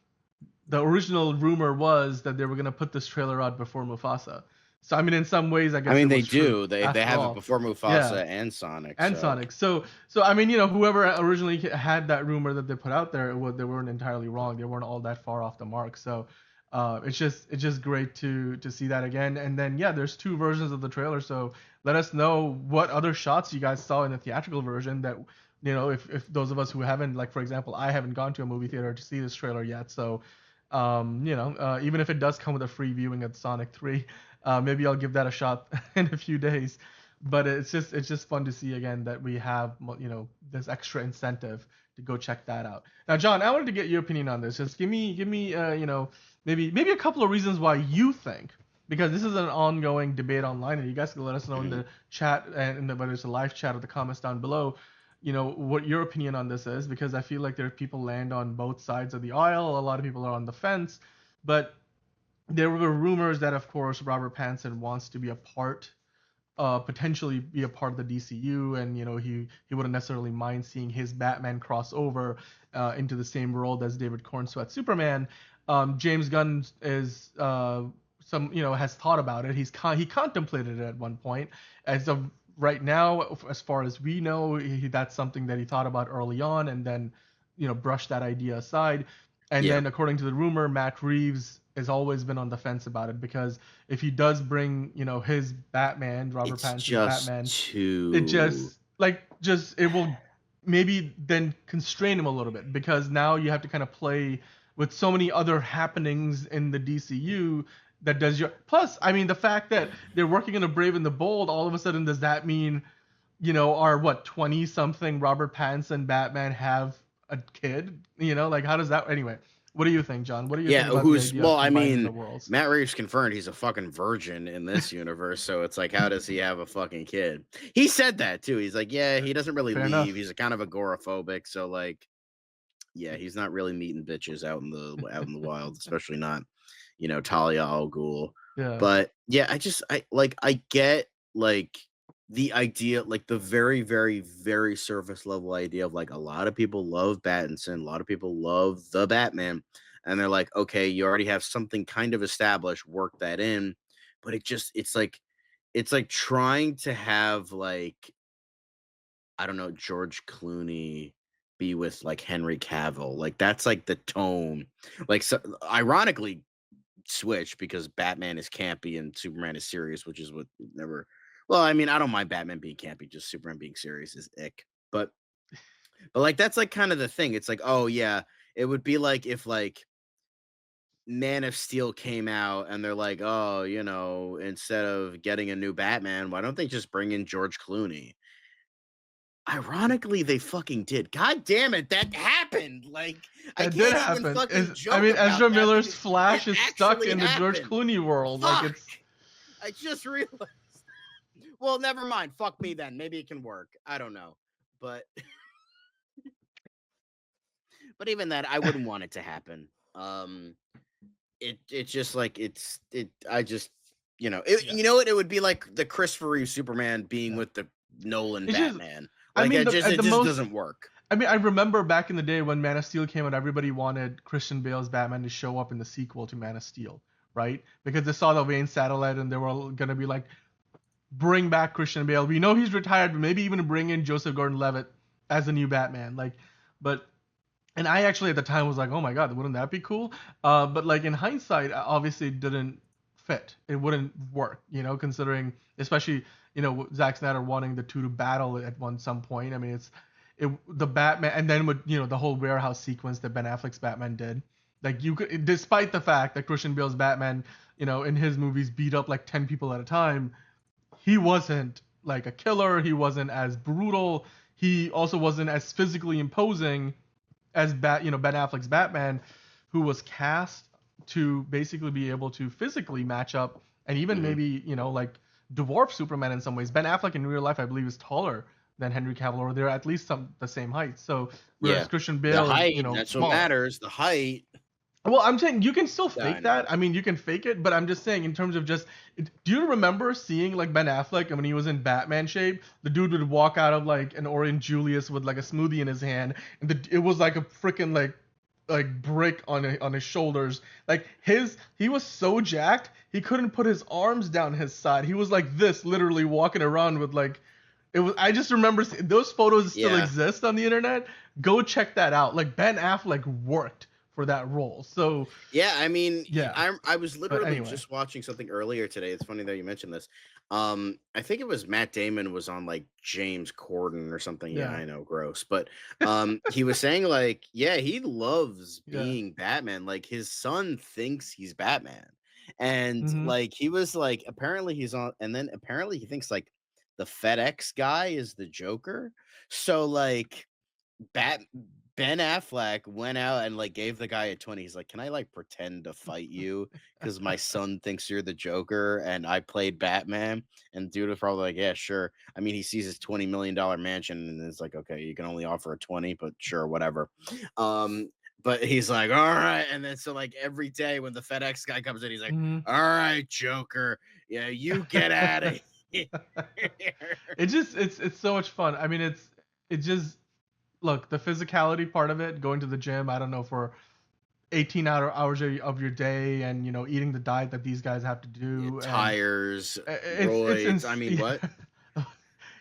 the original rumor was that they were gonna put this trailer out before Mufasa. So I mean, in some ways, I I guess mean, it they was true do. They after have it all. before Yeah, Mufasa and Sonic, and so Sonic. So I mean, whoever originally had that rumor that they put out there, they weren't entirely wrong. They weren't all that far off the mark. So it's just great to see that again. And then yeah, there's two versions of the trailer. So let us know what other shots you guys saw in the theatrical version that if those of us who haven't, like for example, I haven't gone to a movie theater to see this trailer yet. So even if it does come with a free viewing at Sonic 3, maybe I'll give that a shot in a few days. But it's just fun to see again that we have this extra incentive to go check that out. Now, John, I wanted to get your opinion on this. Just give me maybe a couple of reasons why you think, because this is an ongoing debate online, and you guys can let us know in mhm. the chat and whether it's a live chat or the comments down below, what your opinion on this is, because I feel like there are people land on both sides of the aisle. A lot of people are on the fence, but there were rumors that, of course, Robert Pattinson wants to be a part potentially be a part of the DCU, and he wouldn't necessarily mind seeing his Batman cross over into the same world as David Cornsweet's Superman. James Gunn is has thought about it. He contemplated it at one point. As of right now, as far as we know, that's something that he thought about early on, and then brushed that idea aside. And Yeah. then, according to the rumor, Matt Reeves has always been on the fence about it, because if he does bring, his Batman, Robert It's Pattinson's just Batman, it too. just it will maybe then constrain him a little bit, because now you have to kind of play with so many other happenings in the DCU that does your plus. I mean, the fact that they're working on a Brave and the Bold, all of a sudden, does that mean our what 20 something Robert Pattinson Batman have a kid? Like, how does that anyway? What do you think, John? What do you think Yeah, about the who's idea of well, I combining the mean, worlds? Matt Reeves confirmed he's a fucking virgin in this universe, so it's like, how does he have a fucking kid? He said that too. He's like, yeah, he doesn't really Fair leave. enough. He's a kind of agoraphobic, so like, yeah, he's not really meeting bitches out in the wild, especially not, Talia al Ghul. Yeah. But yeah, I get like the idea, like the very, very, very surface level idea of like a lot of people love Pattinson, a lot of people love the Batman, and they're like, okay, you already have something kind of established, work that in. But it's like trying to have like, I don't know, George Clooney be with like Henry Cavill. Like that's like the tone. Like, so ironically switch, because Batman is campy and Superman is serious, which is what never. Well, I mean, I don't mind Batman being campy, just Superman being serious is ick. But like that's like kind of the thing. It's like, oh yeah, it would be like if like Man of Steel came out and they're like, oh, instead of getting a new Batman, why don't they just bring in George Clooney? Ironically, they fucking did. God damn it, that happened. Like, I That did can't even happen. fucking I joke mean, about Ezra that Miller's because it Flash is stuck actually in the George happened. Clooney world. Like, Fuck. it's I just realized. Well, never mind. Fuck me then. Maybe it can work. I don't know. But even that, I wouldn't want it to happen. It's just like it. I just yeah, you know what, it would be like the Christopher Reeve Superman being yeah. with the Nolan It's just, Batman. I Like mean, it just at it the just most, doesn't work. I mean, I remember back in the day when Man of Steel came out, everybody wanted Christian Bale's Batman to show up in the sequel to Man of Steel, right? Because they saw the Wayne satellite and they were gonna be like, bring back Christian Bale. We know he's retired, but maybe even bring in Joseph Gordon-Levitt as a new Batman. Like, but and I actually at the time was like, oh my god, wouldn't that be cool? But like in hindsight, obviously it didn't fit. It wouldn't work, considering especially Zack Snyder wanting the two to battle at some point. I mean, the Batman, and then with the whole warehouse sequence that Ben Affleck's Batman did. Like you could, despite the fact that Christian Bale's Batman, in his movies beat up like 10 people at a time, he wasn't like a killer. He wasn't as brutal. He also wasn't as physically imposing as Ben Affleck's Batman, who was cast to basically be able to physically match up and even Hmm. maybe like dwarf Superman in some ways. Ben Affleck in real life, I believe, is taller than Henry Cavill, or they're at least the same height. So whereas Yeah, Christian the Bale is height. That's what smaller. matters. The height. Well, I'm saying you can still Yeah, I fake know. that. I mean, you can fake it, but I'm just saying in terms of just, do you remember seeing like Ben Affleck when he was in Batman shape? The dude would walk out of like an Orient Julius with like a smoothie in his hand, and it was like a freaking like brick on his shoulders. Like he was so jacked he couldn't put his arms down his side. He was like this, literally walking around with like it was. I just remember those photos still Yeah, exist on the internet. Go check that out. Like Ben Affleck worked for that role. So yeah. I mean, yeah. I was But literally anyway, just watching something earlier today. It's funny that you mentioned this. I think it was Matt Damon was on like James Corden or something. Yeah, yeah, I know, gross. But he was saying like, yeah, he loves yeah. being Batman. Like his son thinks he's Batman, and Hmm. like he was like, apparently he's on, and then apparently he thinks like the FedEx guy is the Joker. So like Bat Ben Affleck went out and like gave the guy a 20. He's like, "Can I like pretend to fight you because my son thinks you're the Joker and I played Batman?" And dude was probably like, "Yeah, sure." I mean, he sees his $20 million mansion and it's like, "Okay, you can only offer a 20, but sure, whatever." But he's like, "All right," and then so like every day when the FedEx guy comes in, he's like, Hmm. "All right, Joker, yeah, you get at it." It's so much fun. I mean, it just look the physicality part of it, going to the gym. I don't know for 18 hours of your day, and eating the diet that these guys have to do, and Tires, it's roids. I mean, what?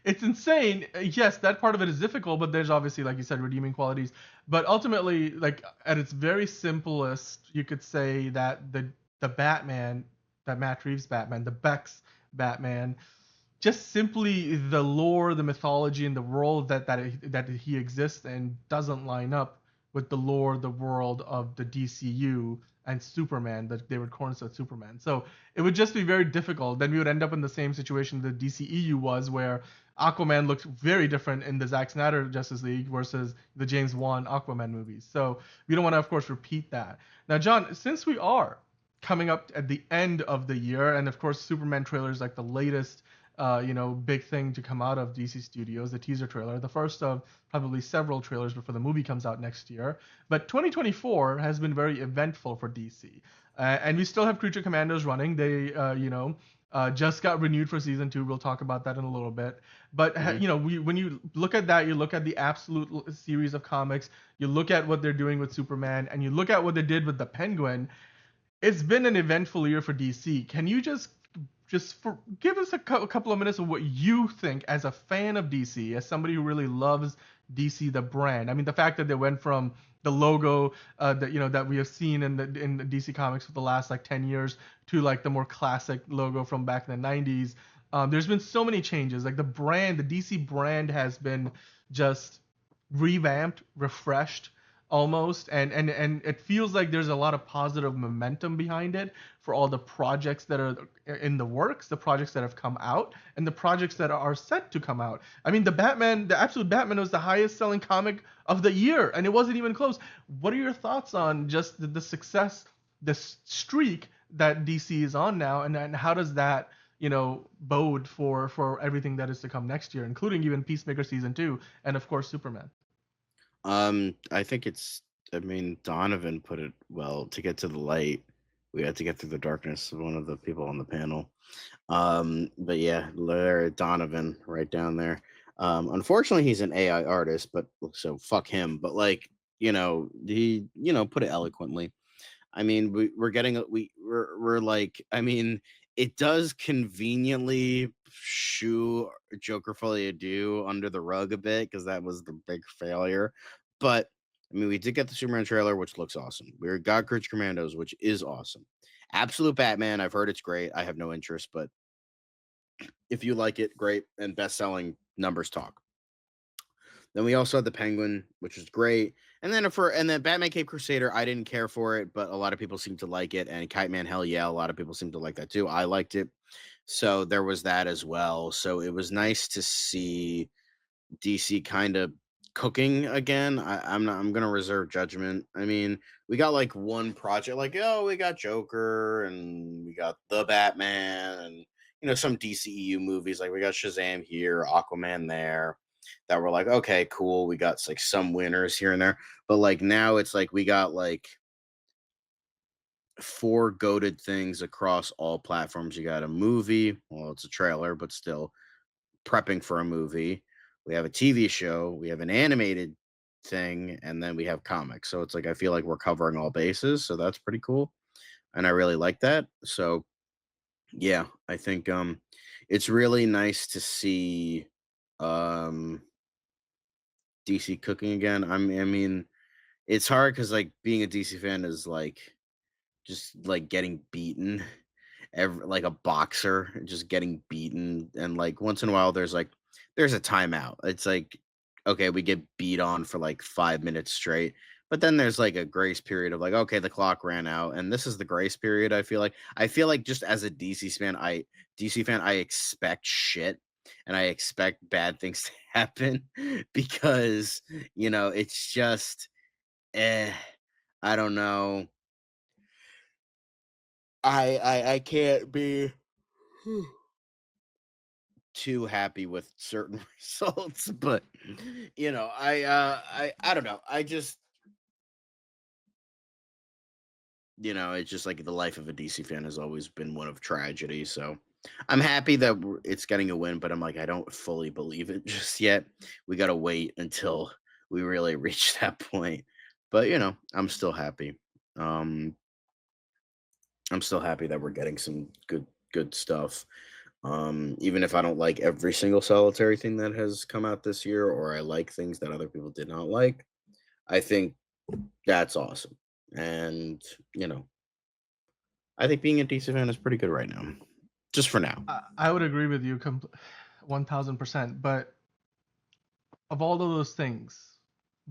it's insane. Yes, that part of it is difficult, but there's obviously, like you said, redeeming qualities. But ultimately, like at its very simplest, you could say that the Batman, that Matt Reeves Batman, the Beck's Batman, just simply the lore, the mythology, and the world that he exists in doesn't line up with the lore, the world of the DCU and Superman, that David Cornstalk Superman. So it would just be very difficult. Then we would end up in the same situation the DCEU was, where Aquaman looked very different in the Zack Snyder Justice League versus the James Wan Aquaman movies. So we don't want to, of course, repeat that. Now, John, since we are coming up at the end of the year, and of course, Superman trailer is like the latest big thing to come out of DC Studios, the teaser trailer, the first of probably several trailers before the movie comes out next year. But 2024 has been very eventful for DC, and we still have Creature Commandos running. They, just got renewed for season 2. We'll talk about that in a little bit. But Mhm. when you look at that, you look at the absolute series of comics, you look at what they're doing with Superman, and you look at what they did with the Penguin. It's been an eventful year for DC. Can you give us a couple of minutes of what you think as a fan of DC, as somebody who really loves DC the brand? I mean, the fact that they went from the logo that we have seen in the DC Comics for the last like 10 years to like the more classic logo from back in the 90s. There's been so many changes. Like the DC brand has been just revamped, refreshed almost, and it feels like there's a lot of positive momentum behind it for all the projects that are in the works, the projects that have come out, and the projects that are set to come out. I mean, the Absolute Batman was the highest selling comic of the year, and it wasn't even close. What are your thoughts on just the success, the streak that DC is on now, and how does that bode for everything that is to come next year, including even Peacemaker season 2, and of course Superman? I think it's. I mean, Donovan put it well. To get to the light, we had to get through the darkness. One of the people on the panel. But yeah, Larry Donovan, right down there. Unfortunately, he's an AI artist, but so fuck him. But like, he, put it eloquently. I mean, we're getting we're like, I mean, it does conveniently shoo Joker Folie do under the rug a bit because that was the big failure. But I mean, we did get the Superman trailer, which looks awesome. We got Creature Commandos, which is awesome. Absolute Batman, I've heard it's great. I have no interest, but if you like it, great. And best selling numbers talk. Then we also had the Penguin, which is great. And then Batman Cape Crusader, I didn't care for it, but a lot of people seem to like it. And Kite Man, hell yeah, a lot of people seem to like that too. I liked it. So there was that as well. So it was nice to see DC kind of cooking again. I'm gonna reserve judgment. I mean, we got like one project, like, oh, we got Joker and we got the Batman and some DCEU movies, like we got Shazam here, Aquaman there, that were like, okay, cool. We got like some winners here and there. But like now it's like we got like four goaded things across all platforms. You got a movie, well, it's a trailer, but still prepping for a movie. We have a TV show, we have an animated thing, and then we have comics. So it's like I feel like we're covering all bases, so that's pretty cool. And I really like that. So yeah, I think it's really nice to see um DC cooking again. I mean, it's hard because like being a DC fan is like just like getting beaten like a boxer just getting beaten, and like once in a while there's a timeout. It's like, okay, we get beat on for like 5 minutes straight, but then there's like a grace period of like, okay, the clock ran out, and this is the grace period. I feel like just as a DC fan, I expect shit, and I expect bad things to happen because it's just eh I don't know. I can't be too happy with certain results, but I don't know. I just it's just like the life of a DC fan has always been one of tragedy. So I'm happy that it's getting a win, but I'm like, I don't fully believe it just yet. We gotta wait until we really reach that point. But I'm still happy. Um, I'm still happy that we're getting some good stuff. Even if I don't like every single solitary thing that has come out this year, or I like things that other people did not like, I think that's awesome. And you know, I think being a DC fan is pretty good right now, just for now. I would agree with you 1000%. But of all of those things,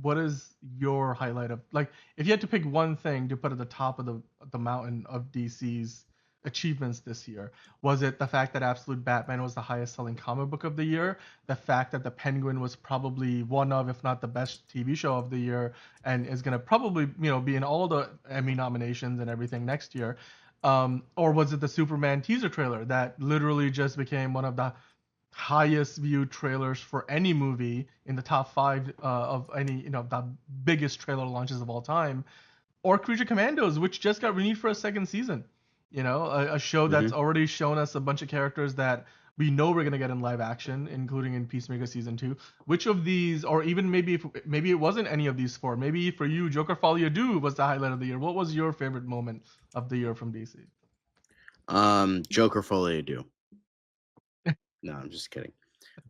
what is your highlight of, like, if you had to pick one thing to put at the top of the mountain of DC's achievements this year? Was it the fact that Absolute Batman was the highest selling comic book of the year? The fact that The Penguin was probably one of, if not the best TV show of the year, and is gonna probably be in all the Emmy nominations and everything next year? Or was it the Superman teaser trailer that literally just became one of the highest viewed trailers for any movie in the top five of any, the biggest trailer launches of all time? Or Creature Commandos, which just got renewed for a second season. A show that's Hmm. already shown us a bunch of characters that we know we're gonna get in live action, including in Peacemaker season 2. Which of these, or even maybe it wasn't any of these four. Maybe for you, Joker Folie à Deux was the highlight of the year. What was your favorite moment of the year from DC? Joker Folie do. No, I'm just kidding.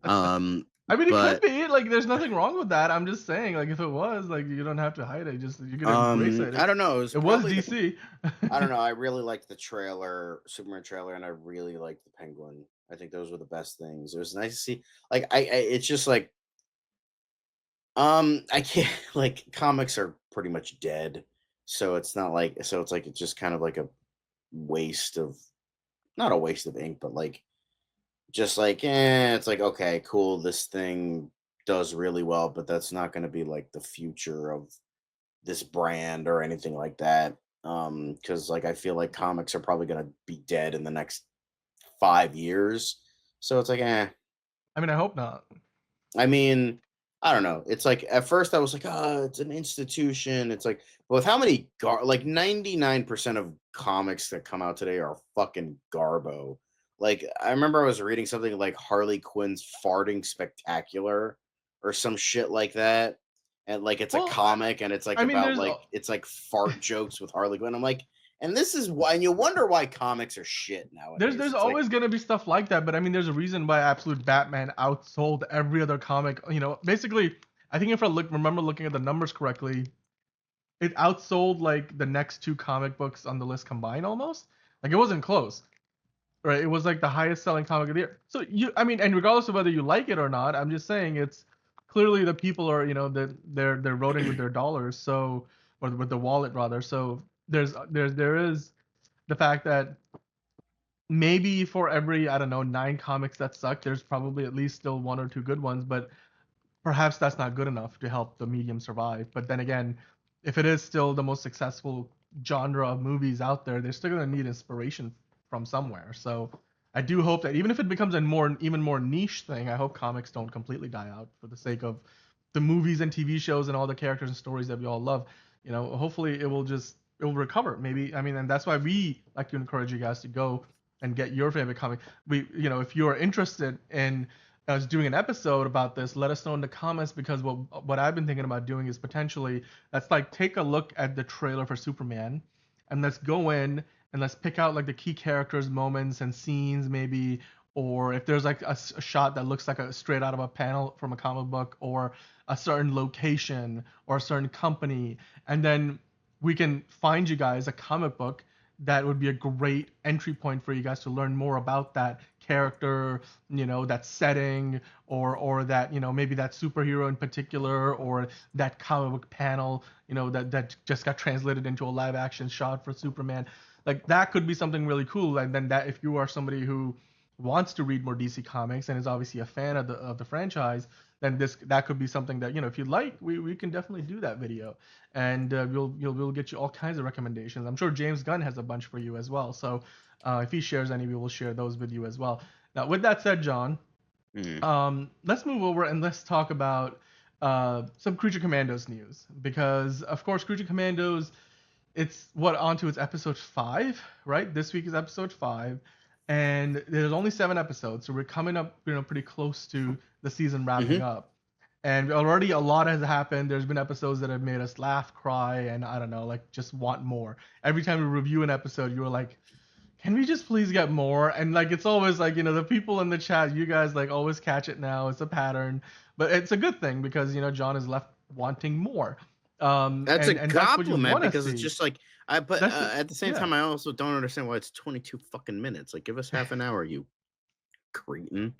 Um, I mean, it could but be like there's nothing wrong with that. I'm just saying, like, if it was, like, you don't have to hide it. Just you can embrace it. I don't know. It was It was probably the. DC. I don't know. I really liked the trailer, Superman trailer, and I really liked the Penguin. I think those were the best things. It was nice to see. Like, it's just like, I can't. Like, comics are pretty much dead, so it's not like. So it's like it's just kind of like a waste of, not a waste of ink, but like just like, it's like, okay, cool. This thing does really well, but that's not going to be like the future of this brand or anything like that. Because like I feel like comics are probably gonna be dead in the next 5 years. So it's like, I mean, I hope not. I mean, I don't know. It's like at first I was like, oh, it's an institution. It's like, but with how many like 99% of comics that come out today are fucking garbo. Like I remember I was reading something like Harley Quinn's farting spectacular or some shit like that. And like it's a Well, comic and it's like I mean, about like it's like fart jokes with Harley Quinn. I'm like, and this is why, and you wonder why comics are shit nowadays. there's It's like, always gonna be stuff like that, but I mean, there's a reason why Absolute Batman outsold every other comic. Basically, I think if I remember looking at the numbers correctly, it outsold like the next two comic books on the list combined almost. Like it wasn't close. Right, it was like the highest selling comic of the year. So I mean, and regardless of whether you like it or not, I'm just saying it's clearly the people are, that they're voting with their dollars, so, or with the wallet rather. So there is the fact that maybe for every, I don't know, 9 comics that suck, there's probably at least still one or two good ones, but perhaps that's not good enough to help the medium survive. But then again, if it is still the most successful genre of movies out there, they're still gonna need inspiration from somewhere. So I do hope that even if it becomes even more niche thing, I hope comics don't completely die out for the sake of the movies and TV shows and all the characters and stories that we all love. Hopefully it will recover. Maybe, I mean, and that's why we like to encourage you guys to go and get your favorite comic. If you're interested in us doing an episode about this, let us know in the comments, because what I've been thinking about doing is potentially, let's like take a look at the trailer for Superman, and let's go in and let's pick out like the key characters, moments, and scenes maybe, or if there's like a shot that looks like a straight out of a panel from a comic book, or a certain location or a certain company, and then we can find you guys a comic book that would be a great entry point for you guys to learn more about that character, that setting, or that, maybe that superhero in particular, or that comic book panel, that just got translated into a live action shot for Superman. Like that could be something really cool. And then that, if you are somebody who wants to read more DC comics and is obviously a fan of the franchise, then that could be something that, if you'd like, we can definitely do that video, and we'll get you all kinds of recommendations. I'm sure James Gunn has a bunch for you as well. So if he shares any, we will share those with you as well. Now, with that said, John, mm, let's move over and let's talk about some Creature Commandos news, because of course Creature Commandos, it's onto its episode 5, right? This week is episode 5. and there's only 7 episodes, so we're coming up, pretty close to the season wrapping up. And already a lot has happened. There's been episodes that have made us laugh, cry, and I don't know, like just want more. Every time we review an episode, you were like, can we just please get more? And like it's always like, the people in the chat, you guys like always catch it now. It's a pattern. But it's a good thing because John is left wanting more. That's a And that's what you compliment want to because it's see. just like but at the same Yeah. time, I also don't understand why it's 22 fucking minutes. Like, give us half an hour, you cretin.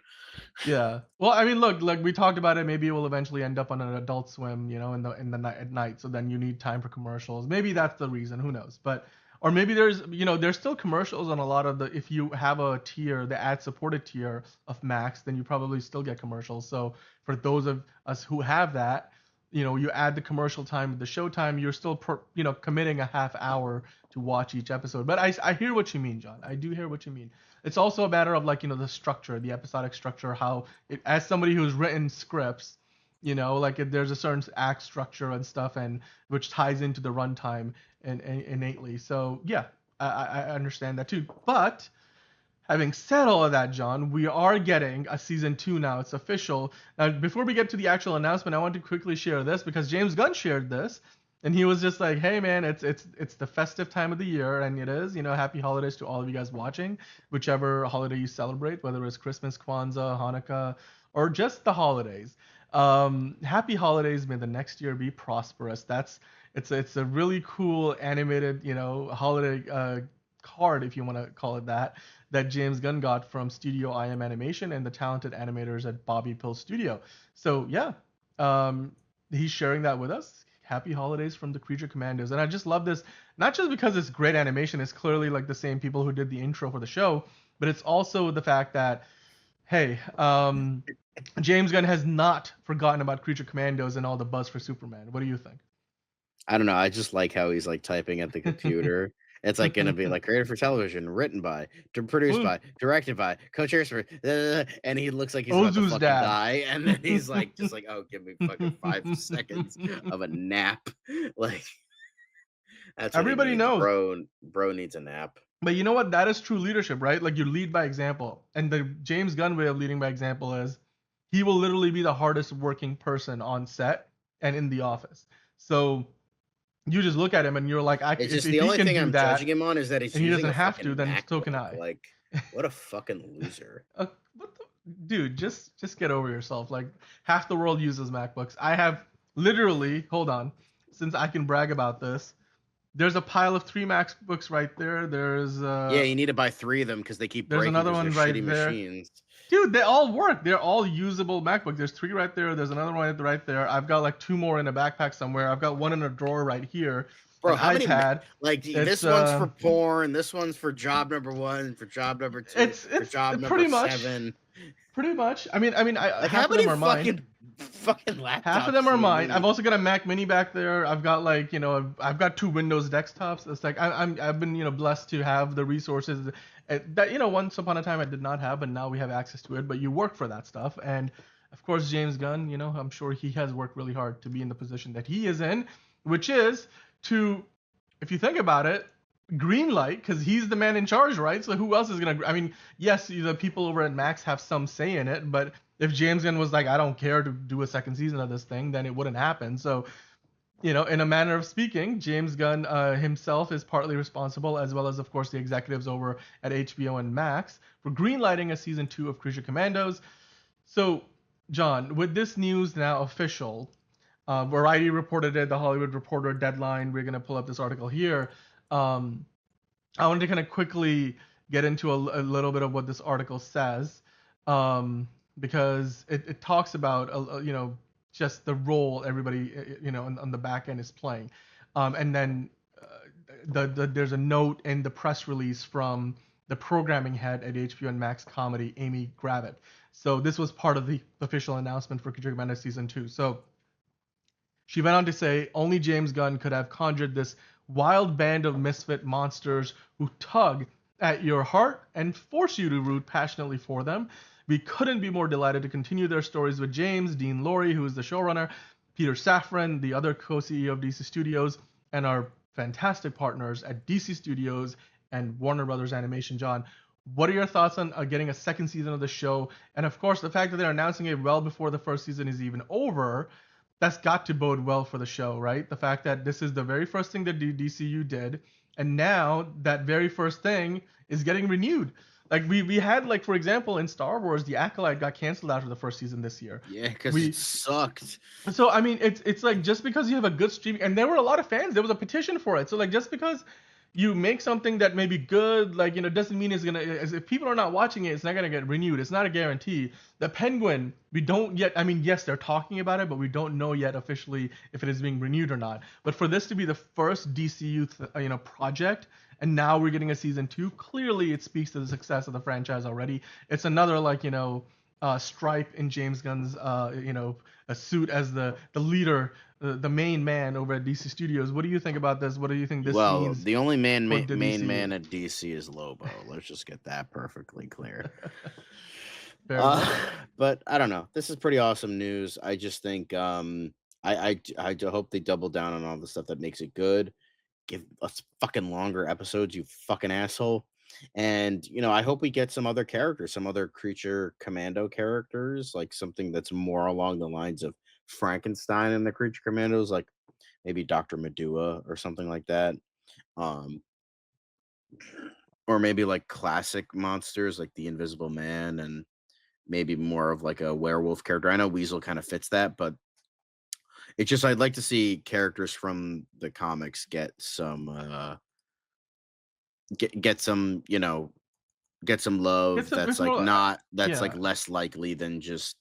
Yeah. Well, I mean, look, like we talked about it. Maybe it will eventually end up on an Adult Swim, in the night at night. So then you need time for commercials. Maybe that's the reason. Who knows? But or maybe there's still commercials on a lot of the. If you have a tier, the ad-supported tier of Max, then you probably still get commercials. So for those of us who have that, you add the commercial time with the show time, you're still committing a half hour to watch each episode. But I hear what you mean, John. I do hear what you mean. It's also a matter of like the structure, the episodic structure, how it, as somebody who's written scripts, like if there's a certain act structure and stuff, and which ties into the runtime and innately. So yeah, I understand that too. But having said all of that, John, we are getting a season 2 now. It's official. Now, before we get to the actual announcement, I want to quickly share this because James Gunn shared this, and he was just like, "Hey, man, it's the festive time of the year, and it is. Happy holidays to all of you guys watching, whichever holiday you celebrate, whether it's Christmas, Kwanzaa, Hanukkah, or just the holidays. Happy holidays. May the next year be prosperous." It's a really cool animated, holiday card, if you want to call it that James Gunn got from Studio IM Animation and the talented animators at Bobby Pill Studio. So yeah, he's sharing that with us. Happy holidays from the Creature Commandos, and I just love this. Not just because it's great animation; it's clearly like the same people who did the intro for the show, but it's also the fact that hey, James Gunn has not forgotten about Creature Commandos and all the buzz for Superman. What do you think? I don't know. I just like how he's like typing at the computer. It's like gonna be like created for television, written by, produced by, directed by, co-chairs for, and he looks like he's about to Ozu's fucking dad. die, and then he's like, just like, oh, give me fucking 5 seconds of a nap, like that's what he Everybody needs, knows. bro. Bro needs a nap. But you know what? That is true leadership, right? Like you lead by example. And the James Gunn way of leading by example is he will literally be the hardest working person on set and in the office. So you just look at him and you're like, It's if just the he only can thing do I'm judging that him on is that he's and he using doesn't a have to, fucking then so can MacBook. I. Like, what a fucking loser. What the, dude, just get over yourself. Like half the world uses MacBooks. I have literally, hold on, since I can brag about this. There's a pile of 3 MacBooks right there. Yeah, you need to buy 3 of them because they keep There's breaking another because they're one shitty right there. machines. Dude, they all work. They're all usable MacBook. There's 3 right there. There's another one right there. I've got like 2 more in a backpack somewhere. I've got one in a drawer right here. An Bro, how many iPad. like It's this one's for porn, this one's for job number 1, for job number 2, for it's job number pretty much 7. pretty much. I Like half how of them many are mine. fucking Half of laptops them do are you mine. I've need? also got a Mac Mini back there. I've got like I've got 2 Windows desktops. It's like I've been blessed to have the resources that once upon a time I did not have, but now we have access to it. But you work for that stuff, and of course James Gunn, I'm sure he has worked really hard to be in the position that he is in, which is to, if you think about it, green light, because he's the man in charge, right? So who else is gonna? I mean, yes, the people over at Max have some say in it, but if James Gunn was like, I don't care to do a second season of this thing, then it wouldn't happen. So, in a manner of speaking, James Gunn himself is partly responsible, as well as, of course, the executives over at HBO and Max, for greenlighting a season 2 of Creature Commandos. So, John, with this news now official, Variety reported it, The Hollywood Reporter, Deadline. We're gonna pull up this article here. I wanted to kind of quickly get into a little bit of what this article says, because it talks about just the role everybody on the back end is playing, and then there's a note in the press release from the programming head at HBO and Max Comedy, Amy Gravitt. So this was part of the official announcement for Creature Commandos season 2. So she went on to say, only James Gunn could have conjured this wild band of misfit monsters who tug at your heart and force you to root passionately for them. We couldn't be more delighted to continue their stories with James, Dean Lorey, who is the showrunner, Peter Safran, the other co-CEO of DC Studios, and our fantastic partners at DC Studios and Warner Brothers Animation. John, What are your thoughts on getting a second season of the show? And of course, the fact that they're announcing it well before the first season is even over, that's got to bode well for the show, right? The fact that this is the very first thing that DCU did, and now that very first thing is getting renewed. Like we had, like, for example, in Star Wars, the Acolyte got canceled after the first season this year. Yeah, because it We sucked. so I mean, it's like, just because you have a good streaming, and there were a lot of fans, there was a petition for it. So like, just because you make something that may be good, like, doesn't mean it's gonna. If people are not watching it, it's not gonna get renewed. It's not a guarantee. The Penguin, we don't yet. I mean, yes, they're talking about it, but we don't know yet officially if it is being renewed or not. But for this to be the first DCU, project, and now we're getting a season two, clearly it speaks to the success of the franchise already. It's another, like, stripe in James Gunn's a suit as the leader, the main man over at DC Studios. What do you think about this? What do you think this Well, means the only for the main DCU? man at DC is Lobo. Let's just get that perfectly clear. Fair enough. But I don't know. This is pretty awesome news. I just think I hope they double down on all the stuff that makes it good. Give us fucking longer episodes, you fucking asshole. And I hope we get some other characters, some other creature commando characters, like something that's more along the lines of Frankenstein and the creature commandos, like maybe Dr. Medua or something like that. Um, or maybe like classic monsters like the Invisible Man and maybe more of like a werewolf character. I know Weasel kind of fits that, but it's just I'd like to see characters from the comics get some, get some love that's It's like more, not that's like yeah. less likely than just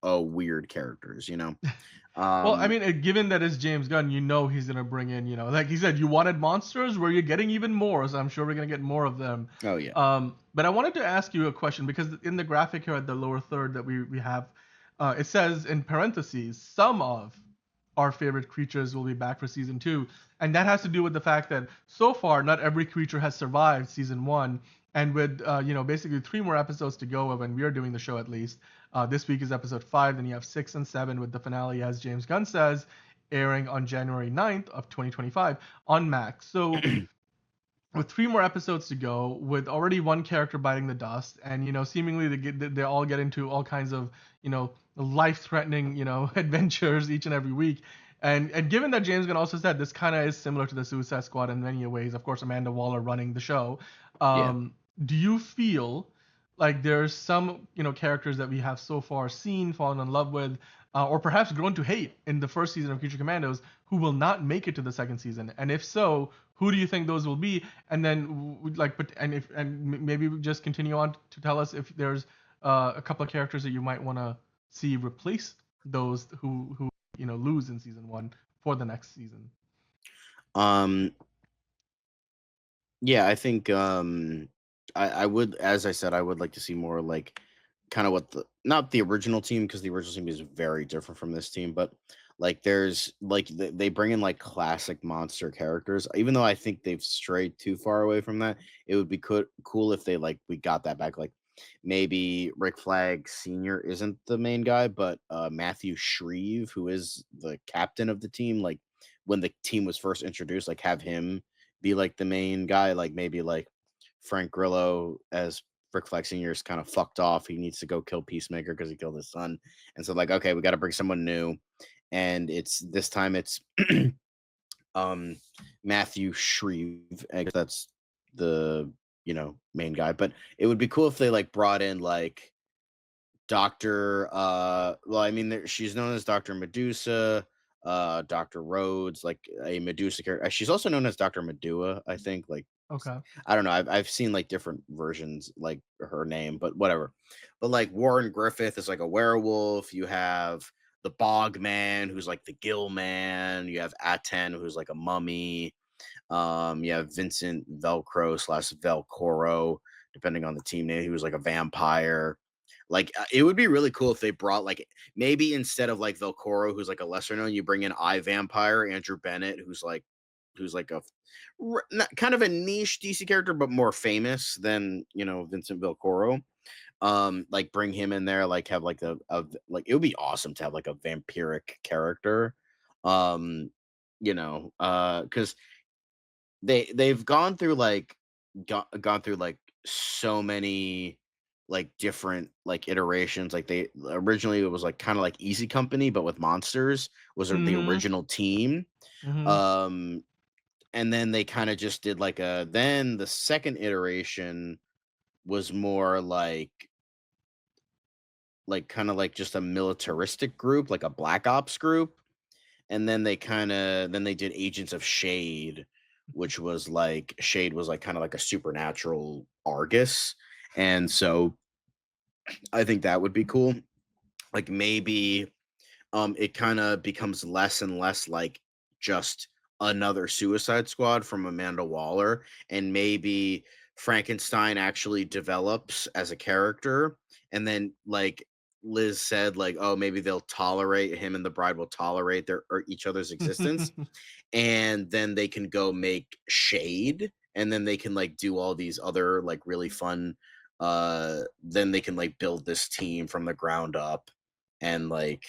weird characters, Well, I Um mean, given that it's James Gunn, he's gonna bring in, like he said, you wanted monsters, where you're getting even more. So I'm sure we're gonna get more of them. oh yeah. But I wanted to ask you a question, because in the graphic here at the lower third that we have, it says in parentheses, some of our favorite creatures will be back for season two, and that has to do with the fact that so far not every creature has survived season one, and with basically three more episodes to go when we are doing the show, at least. This week is episode 5, then you have 6 and 7, with the finale, as James Gunn says, airing on January 9th of 2025 on Max. So with three more episodes to go, with already one character biting the dust, and seemingly they all get into all kinds of life-threatening adventures each and every week. And given that James Gunn also said this kind of is similar to the Suicide Squad in many ways, of course, Amanda Waller running the show, Yeah. do you feel like there's some characters that we have so far seen, fallen in love with, or perhaps grown to hate in the first season of Creature Commandos, who will not make it to the second season? And if so, who do you think those will be? And then maybe we just continue on to tell us if there's a couple of characters that you might want to see replace those who lose in season one for the next season. Um yeah, I think I would, as I said, I would like to see more like kind of what the not the original team, because the original team is very different from this team, but like there's like they bring in like classic monster characters. Even though I think they've strayed too far away from that, it would be cool if they like we got that back. Like maybe Rick Flag Senior isn't the main guy, but Matthew Shreve, who is the captain of the team, like when the team was first introduced, like have him be like the main guy. Like maybe like Frank Grillo as Rick Flag Sr. is kind of fucked off. He needs to go kill Peacemaker because he killed his son. And so like, okay, we got to bring someone new. And it's this time it's um Matthew Shreve. I guess that's the main guy. But it would be cool if they like brought in like Dr. Well, I mean she's known as Dr. Medusa, Dr. Rhodes, like a Medusa character. She's also known as Dr. Medua, I think. Like Okay. I don't know. I've seen like different versions, like her name, but whatever. But like Warren Griffith is like a werewolf. You have the Bog Man, who's like the Gill Man. You have Aten, who's like a mummy. You have Vincent Velcro slash Velcoro, depending on the team name, who's like a vampire. Like it would be really cool if they brought like maybe instead of like Velcoro, who's like a lesser known, you bring in I Vampire, Andrew Bennett, who's like a kind of a niche DC character, but more famous than Vincent Vilcoro. Like bring him in there, like have like like it would be awesome to have like a vampiric character. Because they've gone through like so many like different like iterations. Like they originally it was like kind of like Easy Company, but with monsters was the Mhm. original team. Mhm. Um, and then they kind of just did like a then the second iteration was more like kind of like just a militaristic group, like a black ops group. And then they did Agents of Shade, which was like Shade was like kind of like a supernatural Argus. And so I think that would be cool. Like maybe it kind of becomes less and less like just another Suicide Squad from Amanda Waller, and maybe Frankenstein actually develops as a character, and then like Liz said, like, oh, maybe they'll tolerate him and the bride will tolerate their or each other's existence, and then they can go make Shade, and then they can like do all these other like really fun. Then they can like build this team from the ground up, and like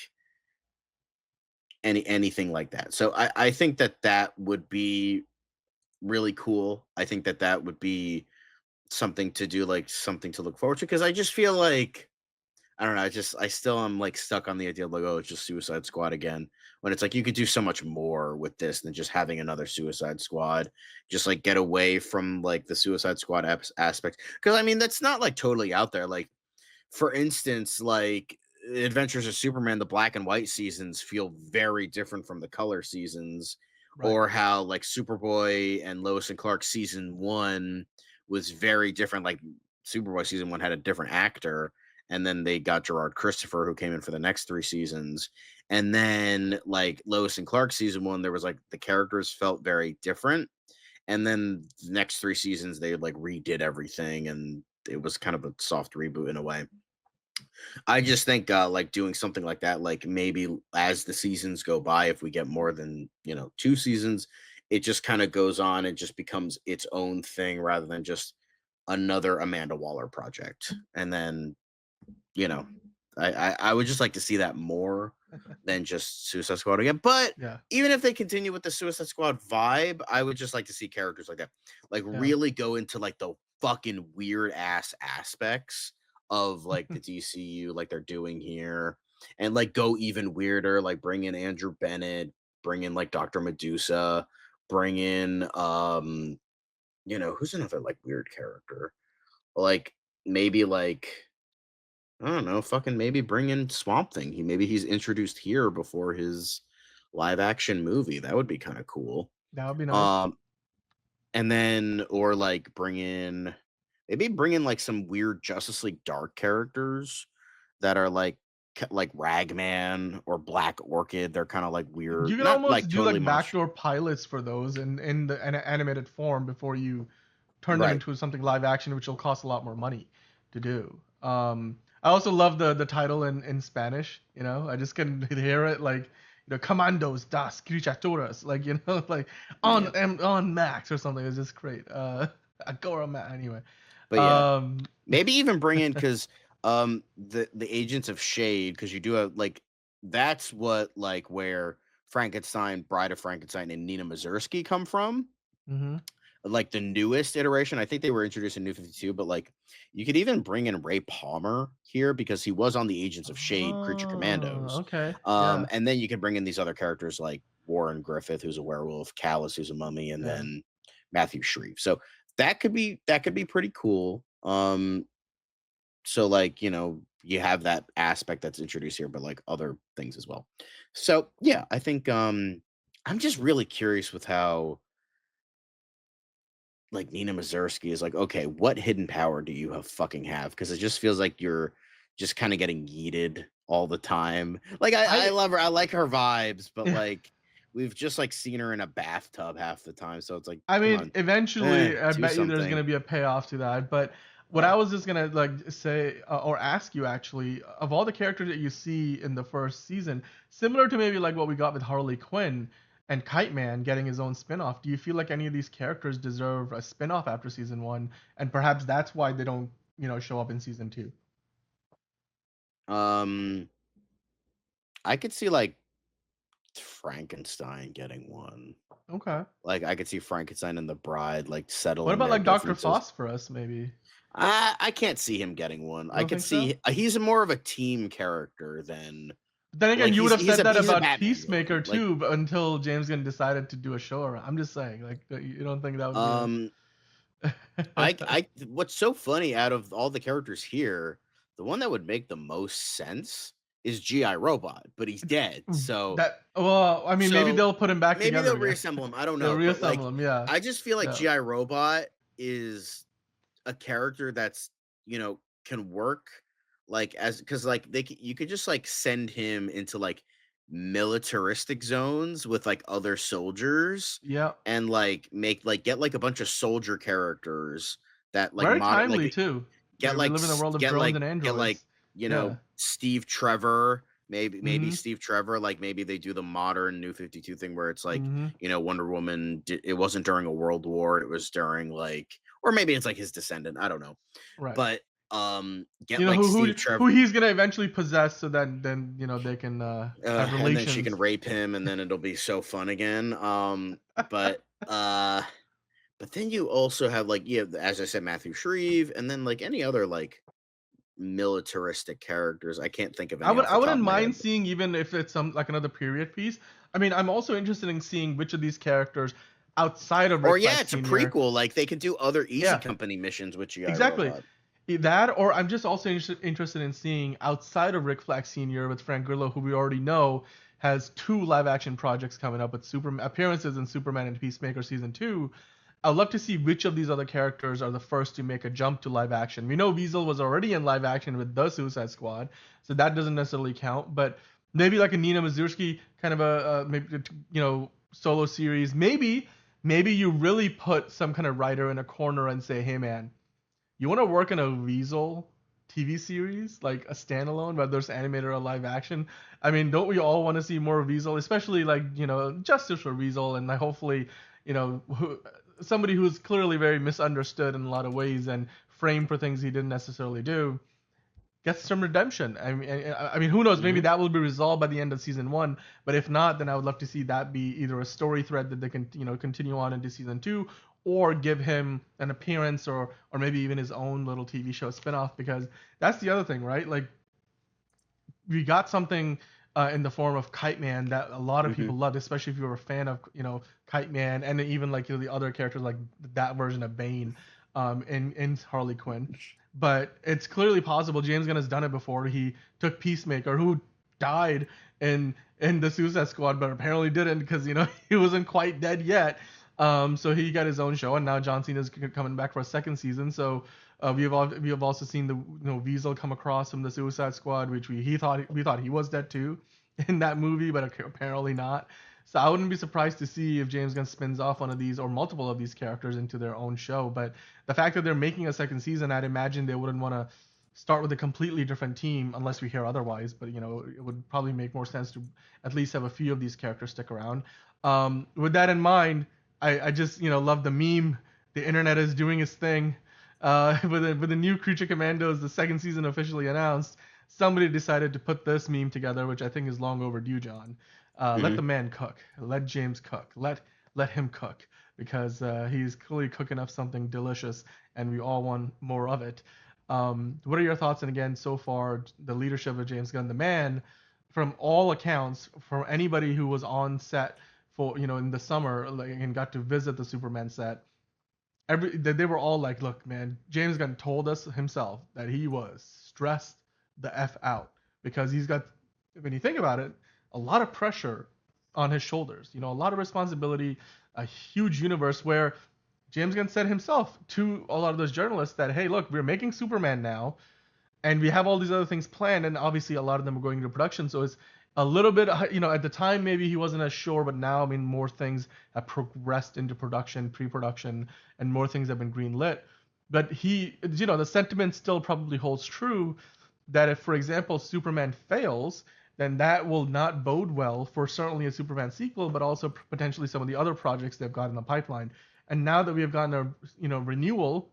anything like that. So I think that that would be really cool. I think that that would be something to do, like something to look forward to. Because I just feel like I don't know. I still am like stuck on the idea of like, oh, it's just Suicide Squad again. When it's like you could do so much more with this than just having another Suicide Squad. Just like get away from like the Suicide Squad aspect. Because I mean that's not like totally out there. Like for instance, like Adventures of Superman, the black and white seasons feel very different from the color seasons, Right. or how like Superboy and Lois and Clark season one was very different. Like Superboy season one had a different actor, and then they got Gerard Christopher who came in for the next three seasons. And then like Lois and Clark season one, there was like the characters felt very different. And then the next three seasons they like redid everything and it was kind of a soft reboot in a way. I just think like doing something like that, like maybe as the seasons go by, if we get more than two seasons, it just kind of goes on and just becomes its own thing rather than just another Amanda Waller project. And then you know, I would just like to see that more than just Suicide Squad again. But Yeah. even if they continue with the Suicide Squad vibe, I would just like to see characters like that, like Yeah. really go into like the fucking weird ass aspects of like the DCU, like they're doing here, and like go even weirder, like bring in Andrew Bennett, bring in like Doctor Medusa, bring in who's another like weird character, like maybe like I don't know, fucking maybe bring in Swamp Thing. He's introduced here before his live action movie. That would be kind of cool. That would be nice. Um, and then or like bring in like some weird Justice League Dark characters that are like like Ragman or Black Orchid. They're kind of like You weird, can not like almost do totally like monster. backdoor pilots for those in the animated form before you turn them Right. into something live action, which will cost a lot more money to do. I also love the title in Spanish. I just can hear it like Commandos das criaturas, like like Yeah. on Max or something. It's just great. Agora Max anyway. But yeah, Um, maybe even bring in because the Agents of Shade, because you do have like that's what like where Frankenstein, Bride of Frankenstein, and Nina Mazursky come from. mhm. Like the newest iteration, I think they were introduced in New 52, but like you could even bring in Ray Palmer here because he was on the Agents of Shade Creature Oh, Commandos. okay. Yeah, And then you can bring in these other characters like Warren Griffith, who's a werewolf, Callus, who's a mummy, and yeah. then Matthew Shreve. So that could be pretty cool. So like, you have that aspect that's introduced here, but like other things as well. So yeah, I think I'm just really curious with how like Nina Mazursky is like, okay, what hidden power do you have? Because it just feels like you're just kind of getting yeeted all the time. Like I I love her, I like her vibes, but yeah. like we've just like seen her in a bathtub half the time. So it's like, I come mean, on, eventually, I do bet you there's gonna something. be a payoff to that. But what Yeah. I was just gonna like say or ask you actually, of all the characters that you see in the first season, similar to maybe like what we got with Harley Quinn and Kite Man getting his own spin-off, do you feel like any of these characters deserve a spin-off after season one? And perhaps that's why they don't, show up in season two. Um I could see like Frankenstein getting one. Okay. Like I could see Frankenstein and the Bride like What settling about their like Dr. differences. Phosphorus maybe? I can't see him getting one. You I don't could think so? see he's more of a team character than Then again, like you would have said that he's a about Batman Peacemaker villain. Like too, until James Gunn decided to do a show around. I'm just saying, like, you don't think that would be um a what's so funny out of all the characters here, the one that would make the most sense is GI Robot, but he's dead. So that? Well, I mean, maybe so they'll put him back maybe together they'll again. reassemble him. I don't They'll know, but like reassemble him. Yeah, I just feel like yeah. GI Robot is a character that's can work like as because like you could just like send him into like militaristic zones with like other soldiers Yeah. and like get like a bunch of soldier characters that like Very modern timely too. get We live in a world of drones and get like androids. Yeah. Steve Trevor, maybe Mm-hmm. Steve Trevor, like maybe they do the modern New 52 thing where it's like Mm-hmm. Wonder Woman it wasn't during a world war, it was during like, or maybe it's like his descendant, I don't know, Right. but get You know like who Steve who Trevor, who he's gonna eventually possess, so that then they can have and then she can relations. rape him and then it'll be so fun again. But but then you also have like, as I said, Matthew Shreve, and then like any other like militaristic characters. I can't think of any off I the top wouldn't of my mind head. seeing, even if it's some like another period piece. I mean, I'm also interested in seeing which of these characters outside of Or Rick yeah, Flag it's a Sr. prequel. Like they could do other Easy Yeah, Company missions with GI exactly. Robot. That, or I'm just also interested in seeing outside of Rick Flag Sr. with Frank Grillo, who we already know has 2 live-action projects coming up with super appearances in Superman and Peacemaker season 2. I'd love to see which of these other characters are the first to make a jump to live action. We know Weasel was already in live action with the Suicide Squad, so that doesn't necessarily count. But maybe like a Nina Mazursky kind of a maybe solo series. Maybe you really put some kind of writer in a corner and say, hey man, you want to work in a Weasel TV series, like a standalone, whether it's animated or live action? I mean, don't we all want to see more Weasel, especially like justice for Weasel, and like hopefully, somebody who's clearly very misunderstood in a lot of ways and framed for things he didn't necessarily do gets some redemption. I mean, who knows? Maybe Hmm. that will be resolved by the end of season 1. But if not, then I would love to see that be either a story thread that they can, continue on into season 2, or give him an appearance, or maybe even his own little TV show spinoff. Because that's the other thing, right? Like we got something in the form of Kite Man that a lot of Hmm. people loved, especially if you were a fan of Kite Man, and even like the other characters like that version of Bane in Harley Quinn. But it's clearly possible. James Gunn has done it before. He took Peacemaker, who died in the Suicide Squad, but apparently didn't because he wasn't quite dead yet. So he got his own show, and now John Cena's coming back for a second season. So we have also seen the Weasel come across from the Suicide Squad, which we thought he was dead too in that movie, but apparently not. So I wouldn't be surprised to see if James Gunn spins off one of these or multiple of these characters into their own show. But the fact that they're making a second season, I'd imagine they wouldn't want to start with a completely different team unless we hear otherwise. But it would probably make more sense to at least have a few of these characters stick around. With that in mind, I just love the meme. The internet is doing its thing. With the new Creature Commandos, the second season officially announced, somebody decided to put this meme together, which I think is long overdue, John. Let the Hmm. man cook. Let James cook. Let him cook because he's clearly cooking up something delicious, and we all want more of it. What are your thoughts? And again, so far, the leadership of James Gunn, the man, from all accounts, from anybody who was on set for in the summer, like, and got to visit the Superman set, they were all like, look, man, James Gunn told us himself that he was stressed the f out because he's got, when you think about it, a lot of pressure on his shoulders. A lot of responsibility, a huge universe where James Gunn said himself to a lot of those journalists that, hey, look, we're making Superman now, and we have all these other things planned, and obviously a lot of them are going into production, so it's a little bit, at the time maybe he wasn't as sure, but now, I mean, more things have progressed into production, pre-production, and more things have been greenlit. But the sentiment still probably holds true that if, for example, Superman fails, then that will not bode well for certainly a Superman sequel, but also potentially some of the other projects they've got in the pipeline. And now that we have gotten a renewal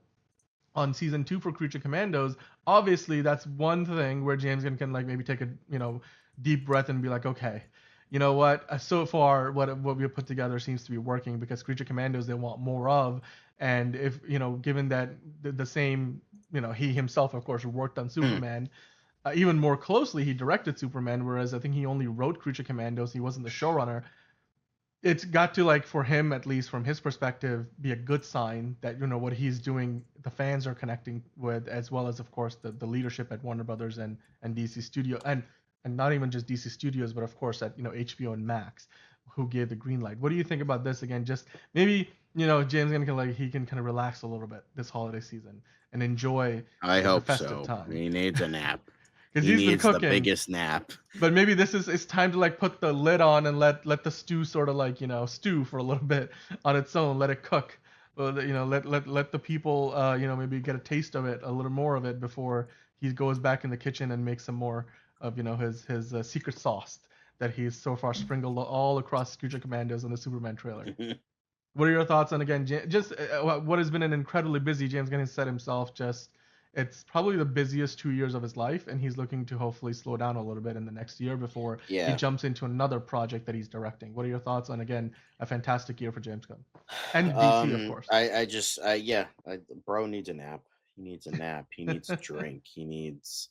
on season 2 for Creature Commandos, obviously that's one thing where James Gunn can like maybe take a deep breath and be like, okay, you know what, so far what we have put together seems to be working, because Creature Commandos they want more of. And if, given that the same, he himself, of course, worked on Superman, even more closely, he directed Superman, whereas I think he only wrote Creature Commandos. He wasn't the showrunner. It's got to, like, for him, at least from his perspective, be a good sign that, what he's doing, the fans are connecting with, as well as, of course, the leadership at Warner Brothers and DC Studio, and not even just DC Studios, but of course at HBO and Max, who gave the green light. What do you think about this? Again, just maybe, James gonna, like, he can kind of relax a little bit this holiday season and enjoy I the hope festive so. time, He needs a nap. because He he's been needs the cooking. biggest nap. But maybe this is it's time to, like, put the lid on and let the stew sort of, like, stew for a little bit on its own, let it cook. Let the people maybe get a taste of it, a little more of it, before he goes back in the kitchen and makes some more of, his secret sauce that he's so far sprinkled all across Creature Commandos and the Superman trailer. What are your thoughts on, again, just what has been an incredibly busy, James Gunn has said himself, just it's probably the busiest 2 years of his life, and he's looking to hopefully slow down a little bit in the next year before he Yeah. jumps into another project that he's directing. What are your thoughts on, again, a fantastic year for James Gunn? And DC, of course. Bro needs a nap. He needs a nap. He needs a drink. He needs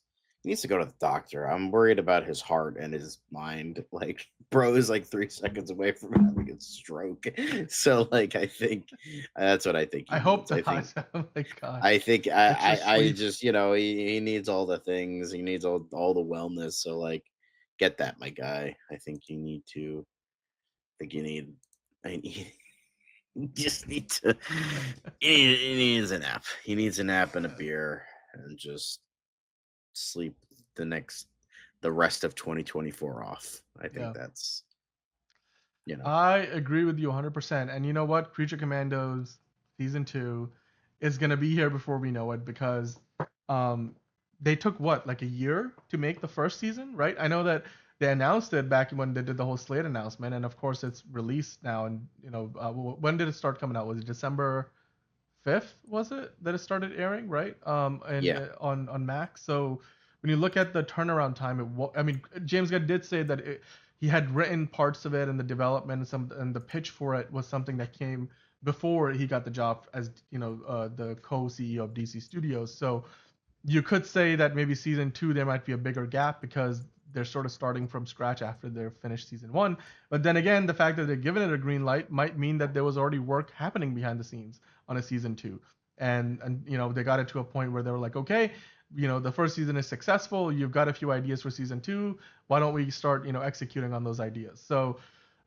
to go to the doctor. I'm worried about his heart and his mind. Like, bro is like 3 seconds away from having a stroke. So, like, I think that's what I think he I hope needs. not. Oh my God. I think Extra I sleep. just, he needs all the things. He needs all the wellness. So, like, get that, my guy. I think you need to. I think you need. I need. You just need to. He needs a nap. He needs a nap and a beer and just sleep the rest of 2024 off. I think Yeah. that's, I agree with you 100%. And you know what? Creature Commandos season 2 is going to be here before we know it, because um they took what, like a year to make the first season, right? I know that they announced it back when they did the whole slate announcement, and of course it's released now. And when did it start coming out? Was it December 5th, was it, that it started airing, right? And yeah. on Max. So when you look at the turnaround time, I mean, James Gunn did say that he had written parts of it, and the development and the pitch for it was something that came before he got the job as, the co-CEO of DC Studios. So you could say that maybe season 2 there might be a bigger gap, because they're sort of starting from scratch after they're finished season 1. But then again, the fact that they're giving it a green light might mean that there was already work happening behind the scenes on a season 2. And they got it to a point where they were like, okay, the first season is successful, you've got a few ideas for season 2, why don't we start executing on those ideas? So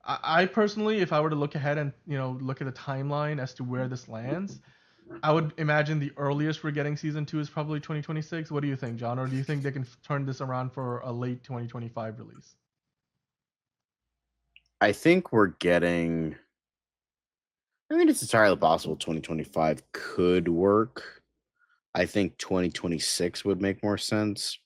I personally, if I were to look ahead and look at the timeline as to where this lands, I would imagine the earliest we're getting season 2 is probably 2026. What do you think, John? Or do you think they can turn this around for a late 2025 release? I think we're getting. I mean, it's entirely possible 2025 could work. I think 2026 would make more sense,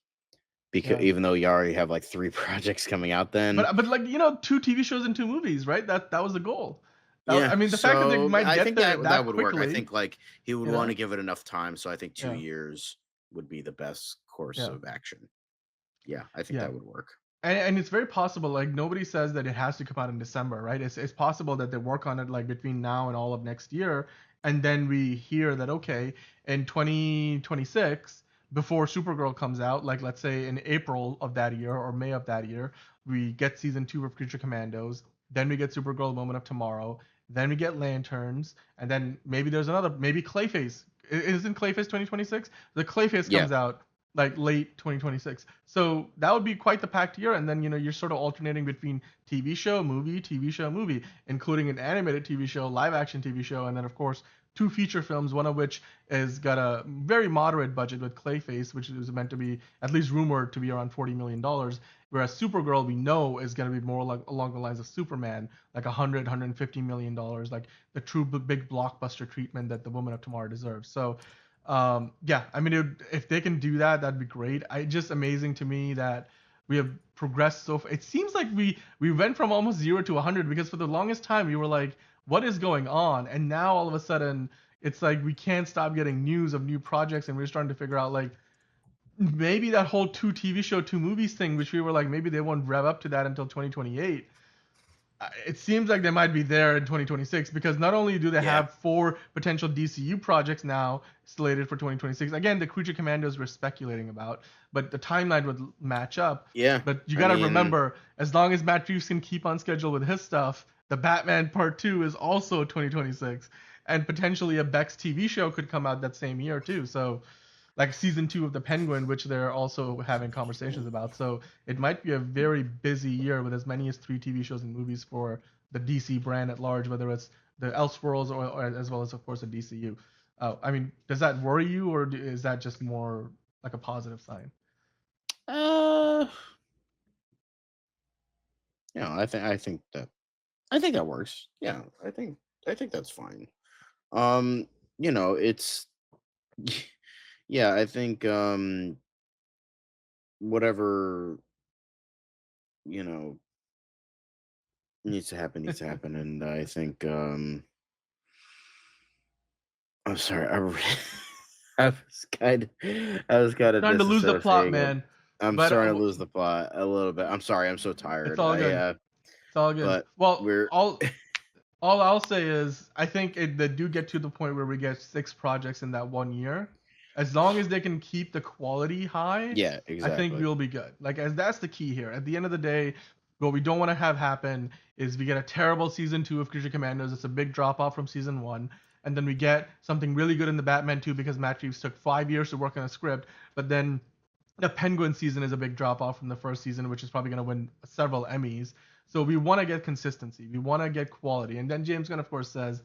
because Yeah. even though you already have like 3 projects coming out then. But like, 2 TV shows and 2 movies, right? That was the goal. Yeah, I mean, the fact that they so might I get think there that that would work. I quickly, think, like, he would you want to know? give it enough time, so I think 2 Yeah. years would be the best course Yeah. of action. Yeah, I think Yeah. that would work. And it's very possible, like, nobody says that it has to come out in December, right? It's possible that they work on it, like, between now and all of next year, and then we hear that, okay, in 2026, before Supergirl comes out, like, let's say in April of that year or May of that year, we get season 2 of Creature Commandos, then we get Supergirl Moment of Tomorrow, then we get Lanterns, and then maybe Clayface. Isn't Clayface 2026? The Clayface Yeah, comes out like late 2026. So that would be quite the packed year. And then, you're sort of alternating between TV show, movie, including an animated TV show, live action TV show, and then, of course, 2 feature films, one of which has got a very moderate budget with Clayface, which is meant to be, at least rumored to be, around $40 million. Whereas Supergirl, we know, is going to be more like along the lines of Superman, like $150 million, like the true big blockbuster treatment that the Woman of Tomorrow deserves. So yeah, I mean, if they can do that, that'd be great. Just amazing to me that we have progressed so far. It seems like we went from almost 0 to 100, because for the longest time we were like, what is going on? And now all of a sudden it's like we can't stop getting news of new projects, and we're starting to figure out, like, maybe that whole 2 TV show, 2 movies thing, which we were like, maybe they won't rev up to that until 2028. it seems like they might be there in 2026 because not only do they Yeah. have 4 potential DCU projects now slated for 2026. Again, the Creature Commandos we're speculating about, but the timeline would match up. Yeah. But you I got to mean, remember, as long as Matt Reeves can keep on schedule with his stuff, the Batman Part 2 is also 2026, and potentially a Bex TV show could come out that same year too. So like season 2 of the Penguin, which they're also having conversations about. So it might be a very busy year with as many as 3 TV shows and movies for the DC brand at large, whether it's the Elseworlds or as well as, of course, the DCU. I mean, does that worry you, or is that just more like a positive sign? uh, I think that works. Yeah, I think that's fine. It's yeah, I think whatever, you know, needs to happen, and I think I'm sorry, I was kind of Trying to lose the plot, disassociating. man. I'm But starting to lose the plot a little bit. I'm sorry, I'm so it's tired. all good. It's all good. But Well, we're all I'll say is I think they do get to the point where we get 6 projects in that one year. As long as they can keep the quality high, yeah, I think exactly. we'll be good. Like as that's the key here. At the end of the day, what we don't want to have happen is we get a terrible season 2 of Creature Commandos. It's a big drop off from season 1, and then we get something really good in the Batman 2 because Matt Reeves took 5 years to work on a script, but then the Penguin season is a big drop off from the first season, which is probably going to win several Emmys. So we want to get consistency. We want to get quality. And then James Gunn, of course, says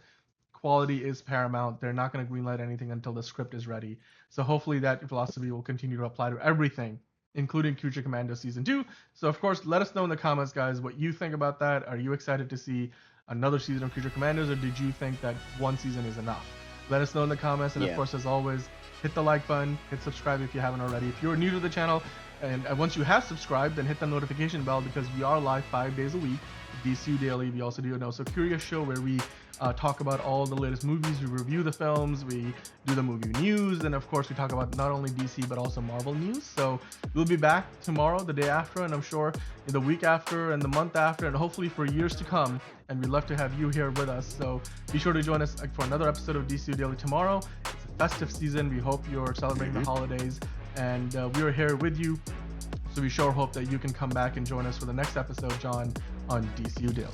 quality is paramount. They're not going to greenlight anything until the script is ready. So hopefully that philosophy will continue to apply to everything, including Future Commando Season 2. So, of course, let us know in the comments, guys, what you think about that. Are you excited to see another season of Future Commandos, or did you think that one season is enough? Let us know in the comments. And, of course, as always, hit the like button, hit subscribe if you haven't already. If you're new to the channel, and once you have subscribed, then hit the notification bell because we are live 5 days a week. DCU Daily. We also do an Also Curious show where we talk about all the latest movies. We review the films. We do the movie news. And of course, we talk about not only DC but also Marvel news. So we'll be back tomorrow, the day after, and I'm sure the week after and the month after, and hopefully for years to come. And we'd love to have you here with us. So be sure to join us for another episode of DCU Daily tomorrow. It's a festive season. We hope you're celebrating the holidays. And we are here with you. So we sure hope that you can come back and join us for the next episode, John, on DCU Daily.